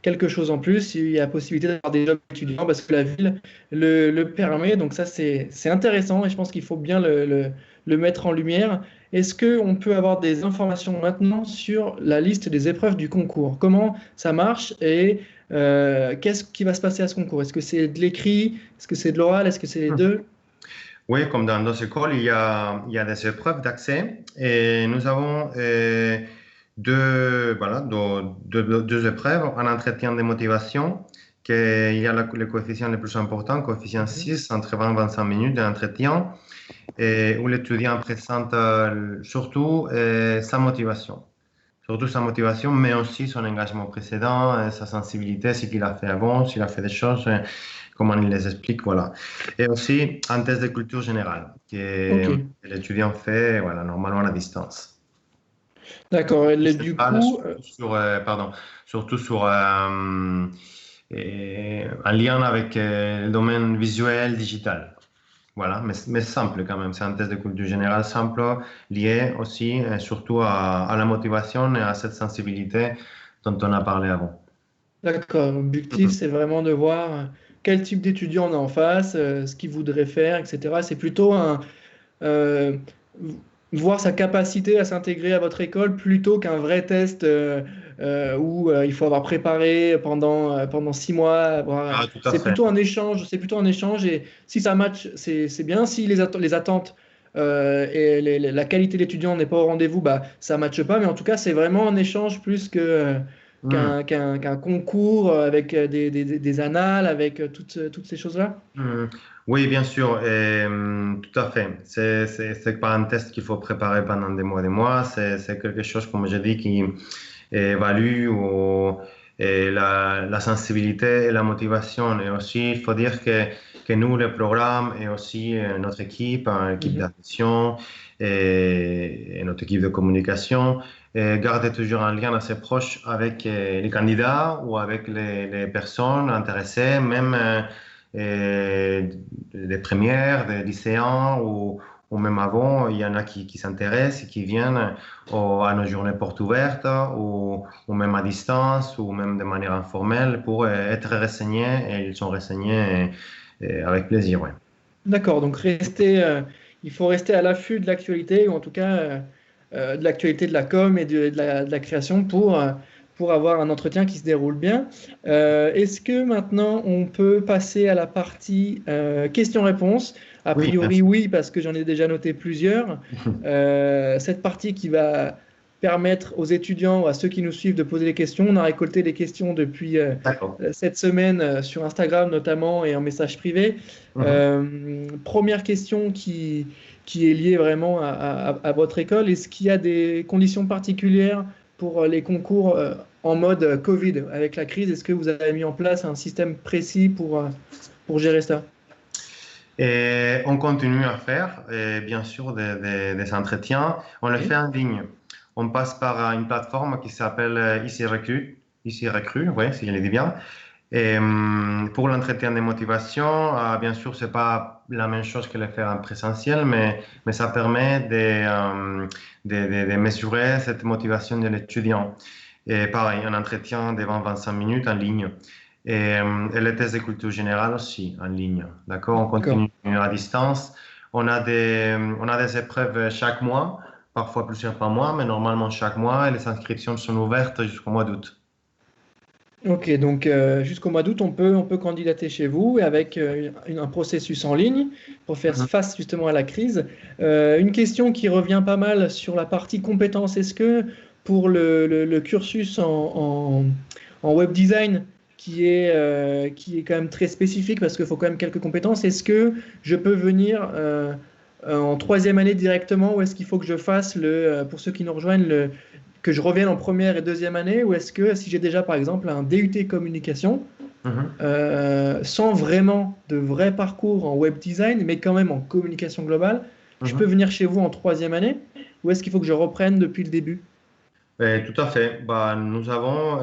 quelque chose en plus, il y a possibilité d'avoir des jobs étudiants parce que la ville le permet, donc ça c'est intéressant et je pense qu'il faut bien le mettre en lumière. est-ce qu'on peut avoir des informations maintenant sur la liste des épreuves du concours? Comment ça marche et qu'est-ce qui va se passer à ce concours? Est-ce que c'est de l'écrit? Est-ce que c'est de l'oral? Est-ce que c'est les deux? Oui, comme dans nos écoles, il y a des épreuves d'accès et nous avons voilà, deux épreuves, un entretien de motivation, qu'il y a le coefficient le plus important, coefficient Mhm. 6, entre 20 et 25 minutes d'entretien, et où l'étudiant présente surtout sa motivation. Surtout sa motivation, mais aussi son engagement précédent, sa sensibilité, ce qu'il a fait avant, s'il a fait des choses, comment il les explique, voilà. Et aussi un test de culture générale Ok, que l'étudiant fait, voilà, normalement à distance. d'accord. Qui se Du base coup, surtout sur un lien avec le domaine visuel, digital. Voilà, mais simple quand même. C'est un test de culture générale simple, lié aussi surtout à la motivation et à cette sensibilité dont on a parlé avant. d'accord. L'objectif, Mhm. c'est vraiment de voir quel type d'étudiant on a en face, ce qu'il voudrait faire, etc. C'est plutôt euh, voir sa capacité à s'intégrer à votre école plutôt qu'un vrai test où il faut avoir préparé pendant 6 mois. Ah, tout à C'est fait. plutôt un échange, c'est plutôt un échange et si ça match, c'est bien. Si les attentes et la qualité de l'étudiant n'est pas au rendez-vous, bah, ça ne matche pas. Mais en tout cas, c'est vraiment un échange plus Hmm. qu'un concours avec des annales, avec toutes ces choses-là. Hmm. Oui, bien sûr, et, tout à fait. C'est pas un test qu'il faut préparer pendant des mois. C'est quelque chose, comme je dis, qui évalue et la sensibilité et la motivation. Et aussi, il faut dire que nous, le programme et aussi notre équipe, l'équipe Mhm. d'admission et notre équipe de communication, garde toujours un lien assez proche avec les candidats ou avec les personnes intéressées, même des premières, des lycéens ou même avant, il y en a qui s'intéressent et qui viennent à nos journées portes ouvertes ou même à distance ou même de manière informelle pour être renseignés et ils sont renseignés avec plaisir. Ouais. D'accord, donc il faut rester à l'affût de l'actualité, ou en tout cas de l'actualité de la com et de la création pour avoir un entretien qui se déroule bien. Est-ce que maintenant on peut passer à la partie questions-réponses? A Oui, bien priori sûr. oui, parce que j'en ai déjà noté plusieurs. Cette partie qui va permettre aux étudiants ou à ceux qui nous suivent de poser des questions. On a récolté des questions depuis D'accord. cette semaine sur Instagram notamment et en message privé. Mhm. Première question qui est liée vraiment à votre école. Est-ce qu'il y a des conditions particulières pour les concours en mode Covid avec la crise? Est-ce que vous avez mis en place un système précis pour gérer ça? Et on continue à faire, bien sûr, des entretiens. On le fait Oui. en ligne. On passe par une plateforme qui s'appelle Ici Recrue. Ici Recrue, oui, si je le dis bien. Et pour l'entretien de motivation, bien sûr, c'est pas la même chose que le faire en présentiel, mais ça permet de mesurer cette motivation de l'étudiant. Et pareil, un entretien de 20-25 minutes en ligne. Et les tests de culture générale aussi en ligne. D'accord? On D'accord. continue à distance. On a des épreuves chaque mois, parfois plusieurs par mois, mais normalement chaque mois. Et les inscriptions sont ouvertes jusqu'au mois d'août. Ok, donc jusqu'au mois d'août, on peut candidater chez vous et avec un processus en ligne pour faire Mhm. face justement à la crise. Une question qui revient pas mal sur la partie compétences, est-ce que pour le cursus en web design, qui est quand même très spécifique parce qu'il faut quand même quelques compétences, est-ce que je peux venir en troisième année directement ou est-ce qu'il faut que je fasse pour ceux qui nous rejoignent, que je revienne en première et deuxième année, ou est-ce que si j'ai déjà par exemple un DUT communication, Mhm. sans vraiment de vrai parcours en web design, mais quand même en communication globale, je peux Mhm. venir chez vous en troisième année, ou est-ce qu'il faut que je reprenne depuis le début? Tout à fait. Bah, nous avons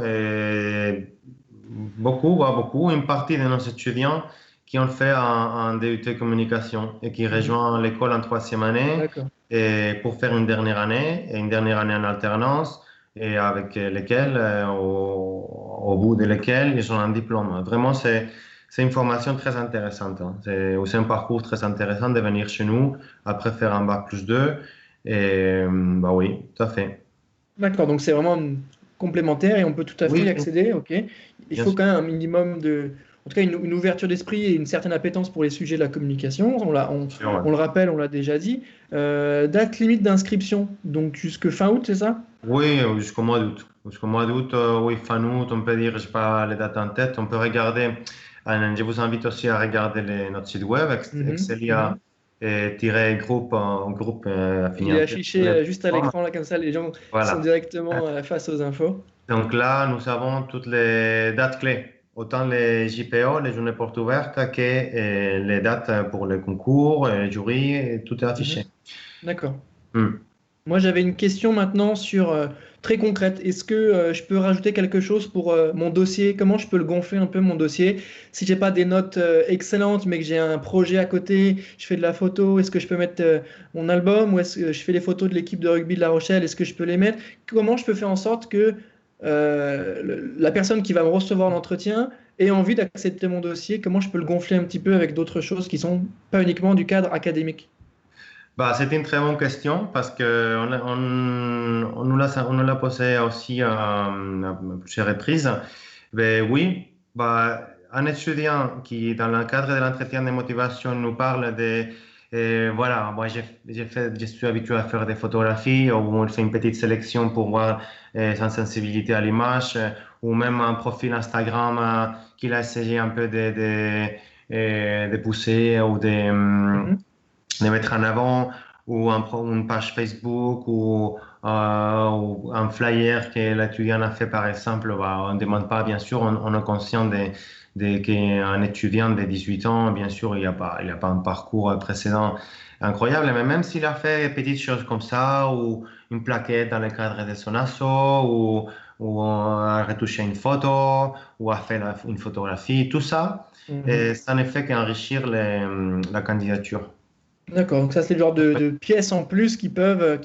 beaucoup, une partie de nos étudiants qui ont fait un DUT communication et qui Mhm. rejoignent l'école en troisième année D'accord. et pour faire une dernière année et une dernière année en alternance et avec lesquels, au bout de lesquels ils ont un diplôme. Vraiment, c'est une formation très intéressante, hein. C'est aussi un parcours très intéressant de venir chez nous après faire un bac plus 2 Et, bah oui, tout à fait. D'accord, donc c'est vraiment complémentaire et on peut tout à fait y Oui, accéder, ok. Il bien faut sûr. quand même un minimum de, en tout cas une ouverture d'esprit et une certaine appétence pour les sujets de la communication. Ouais. On le rappelle, on l'a déjà dit. Date limite d'inscription, donc jusque fin août, c'est ça? Oui, jusqu'au mois d'août. Jusqu'au mois d'août, oui, fin août, on peut dire, je n'ai pas les dates en tête. On peut regarder. Je vous invite aussi à regarder notre site web, Mhm, mhm. excelia-groupe, Il est affiché juste à l'écran, là, comme ça, les gens sont Voilà. directement face aux infos. Donc là, nous avons toutes les dates clés, autant les JPO, les journées portes ouvertes, que les dates pour les concours, les jurys, et tout est Mhm. affiché. D'accord. Hmm. Moi, j'avais une question maintenant sur très concrète. Est-ce que je peux rajouter quelque chose pour mon dossier? Comment je peux le gonfler un peu mon dossier? Si j'ai pas des notes excellentes, mais que j'ai un projet à côté, je fais de la photo, est-ce que je peux mettre mon album ou est-ce que je fais les photos de l'équipe de rugby de La Rochelle? Est-ce que je peux les mettre? Comment je peux faire en sorte que la personne qui va me recevoir l'entretien ait envie d'accepter mon dossier? Comment je peux le gonfler un petit peu avec d'autres choses qui sont pas uniquement du cadre académique? Bah, c'est une très bonne question parce que on nous l'a posé aussi à plusieurs reprises. Mais oui, bah, un étudiant qui, dans le cadre de l'entretien de motivation, nous parle de, voilà, moi je suis habitué à faire des photographies où on fait une petite sélection pour voir sa sensibilité à l'image ou même un profil Instagram qu'il a essayé un peu de pousser ou Mhm. de mettre en avant ou une page Facebook ou un flyer que l'étudiant a fait par exemple, bah, on ne demande pas, bien sûr, on est conscient qu'un étudiant de 18 ans, bien sûr, il a pas un parcours précédent incroyable, mais même s'il a fait des petites choses comme ça ou une plaquette dans le cadre de son asso ou a retouché une photo ou a fait une photographie, tout ça, et Mhm. ça ne fait qu'enrichir la candidature. D'accord, donc ça c'est le genre de pièces en plus qui Bien peuvent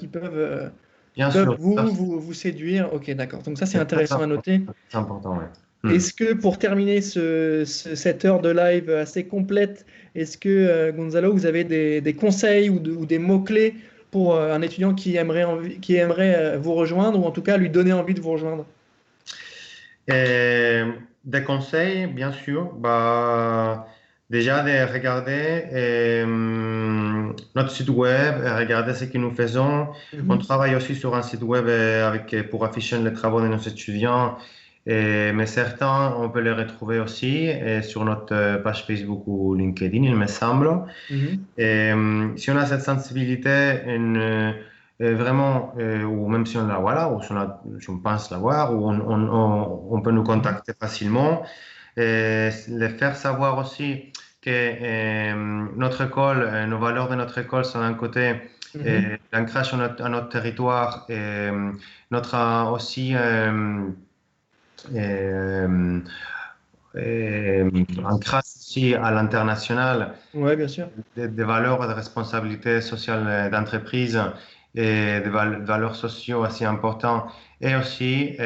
sûr, ça, vous séduire. Ok, d'accord, donc ça c'est c'est très intéressant à important. noter. C'est important, ouais. Hmm. Est-ce que pour terminer cette heure de live assez complète, est-ce que Gonzalo, vous avez des conseils ou des mots-clés pour un étudiant qui aimerait vous rejoindre ou en tout cas lui donner envie de vous rejoindre? Et des conseils, bien sûr. Bah, déjà, de regarder notre site web, et regarder ce que nous faisons. On Mhm, travaille aussi sur un site web pour afficher les travaux de nos étudiants. Mais certains, on peut les retrouver aussi sur notre page Facebook ou LinkedIn, il me semble. mhm, Et si on a cette sensibilité, vraiment, ou même si on la voilà, ou si on pense l'avoir, ou on peut nous mhm, contacter facilement, et les faire savoir aussi que notre école, nos valeurs de notre école sont d'un côté mhm. l'ancrage à notre territoire et notre aussi euh, ancrage aussi à l'international Ouais, bien sûr. des valeurs de responsabilité sociale d'entreprise et des valeurs sociaux assez importantes. Et aussi,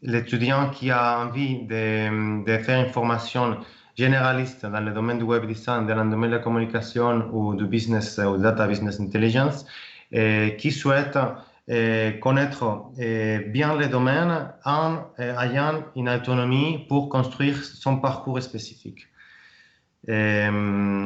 l'étudiant qui a envie de faire une formation généraliste dans le domaine du web design, dans le domaine de la communication ou du business ou data business intelligence, et qui souhaite connaître bien les domaines en ayant une autonomie pour construire son parcours spécifique. Et,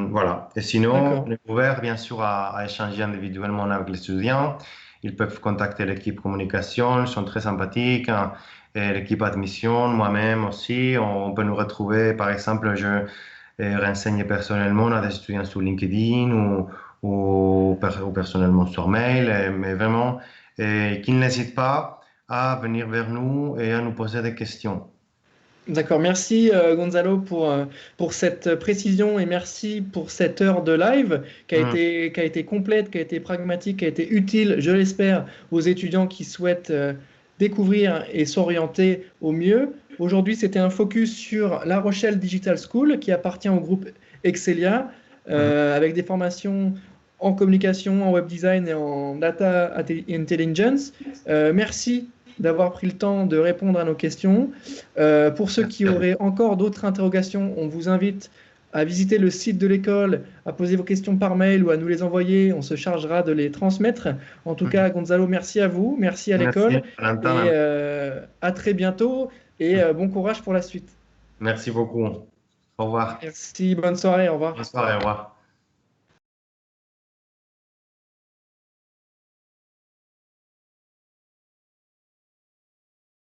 voilà. Et sinon, on D'accord. est ouvert bien sûr à échanger individuellement avec les étudiants. Ils peuvent contacter l'équipe communication, ils sont très sympathiques, hein. Et l'équipe admission, moi-même aussi. On peut nous retrouver, par exemple, je renseigne personnellement à des étudiants sur LinkedIn ou personnellement sur mail, mais vraiment, qu'ils n'hésitent pas à venir vers nous et à nous poser des questions. D'accord, merci Gonzalo pour cette précision et merci pour cette heure de live Hmm. qui a été complète, qui a été pragmatique, qui a été utile, je l'espère, aux étudiants qui souhaitent découvrir et s'orienter au mieux. Aujourd'hui, c'était un focus sur La Rochelle Digital School qui appartient au groupe Excelia Mhm. avec des formations en communication, en web design et en data intelligence. Merci d'avoir pris le temps de répondre à nos questions. Pour ceux qui Merci à vous. auraient encore d'autres interrogations, on vous invite à visiter le site de l'école, à poser vos questions par mail ou à nous les envoyer. On se chargera de les transmettre. En tout cas, Gonzalo, merci à vous, merci à l'école Merci, et Valentin. à très bientôt et bon courage pour la suite. Merci beaucoup. Au revoir. Merci, bonne soirée, au revoir. Bonne soirée, au revoir.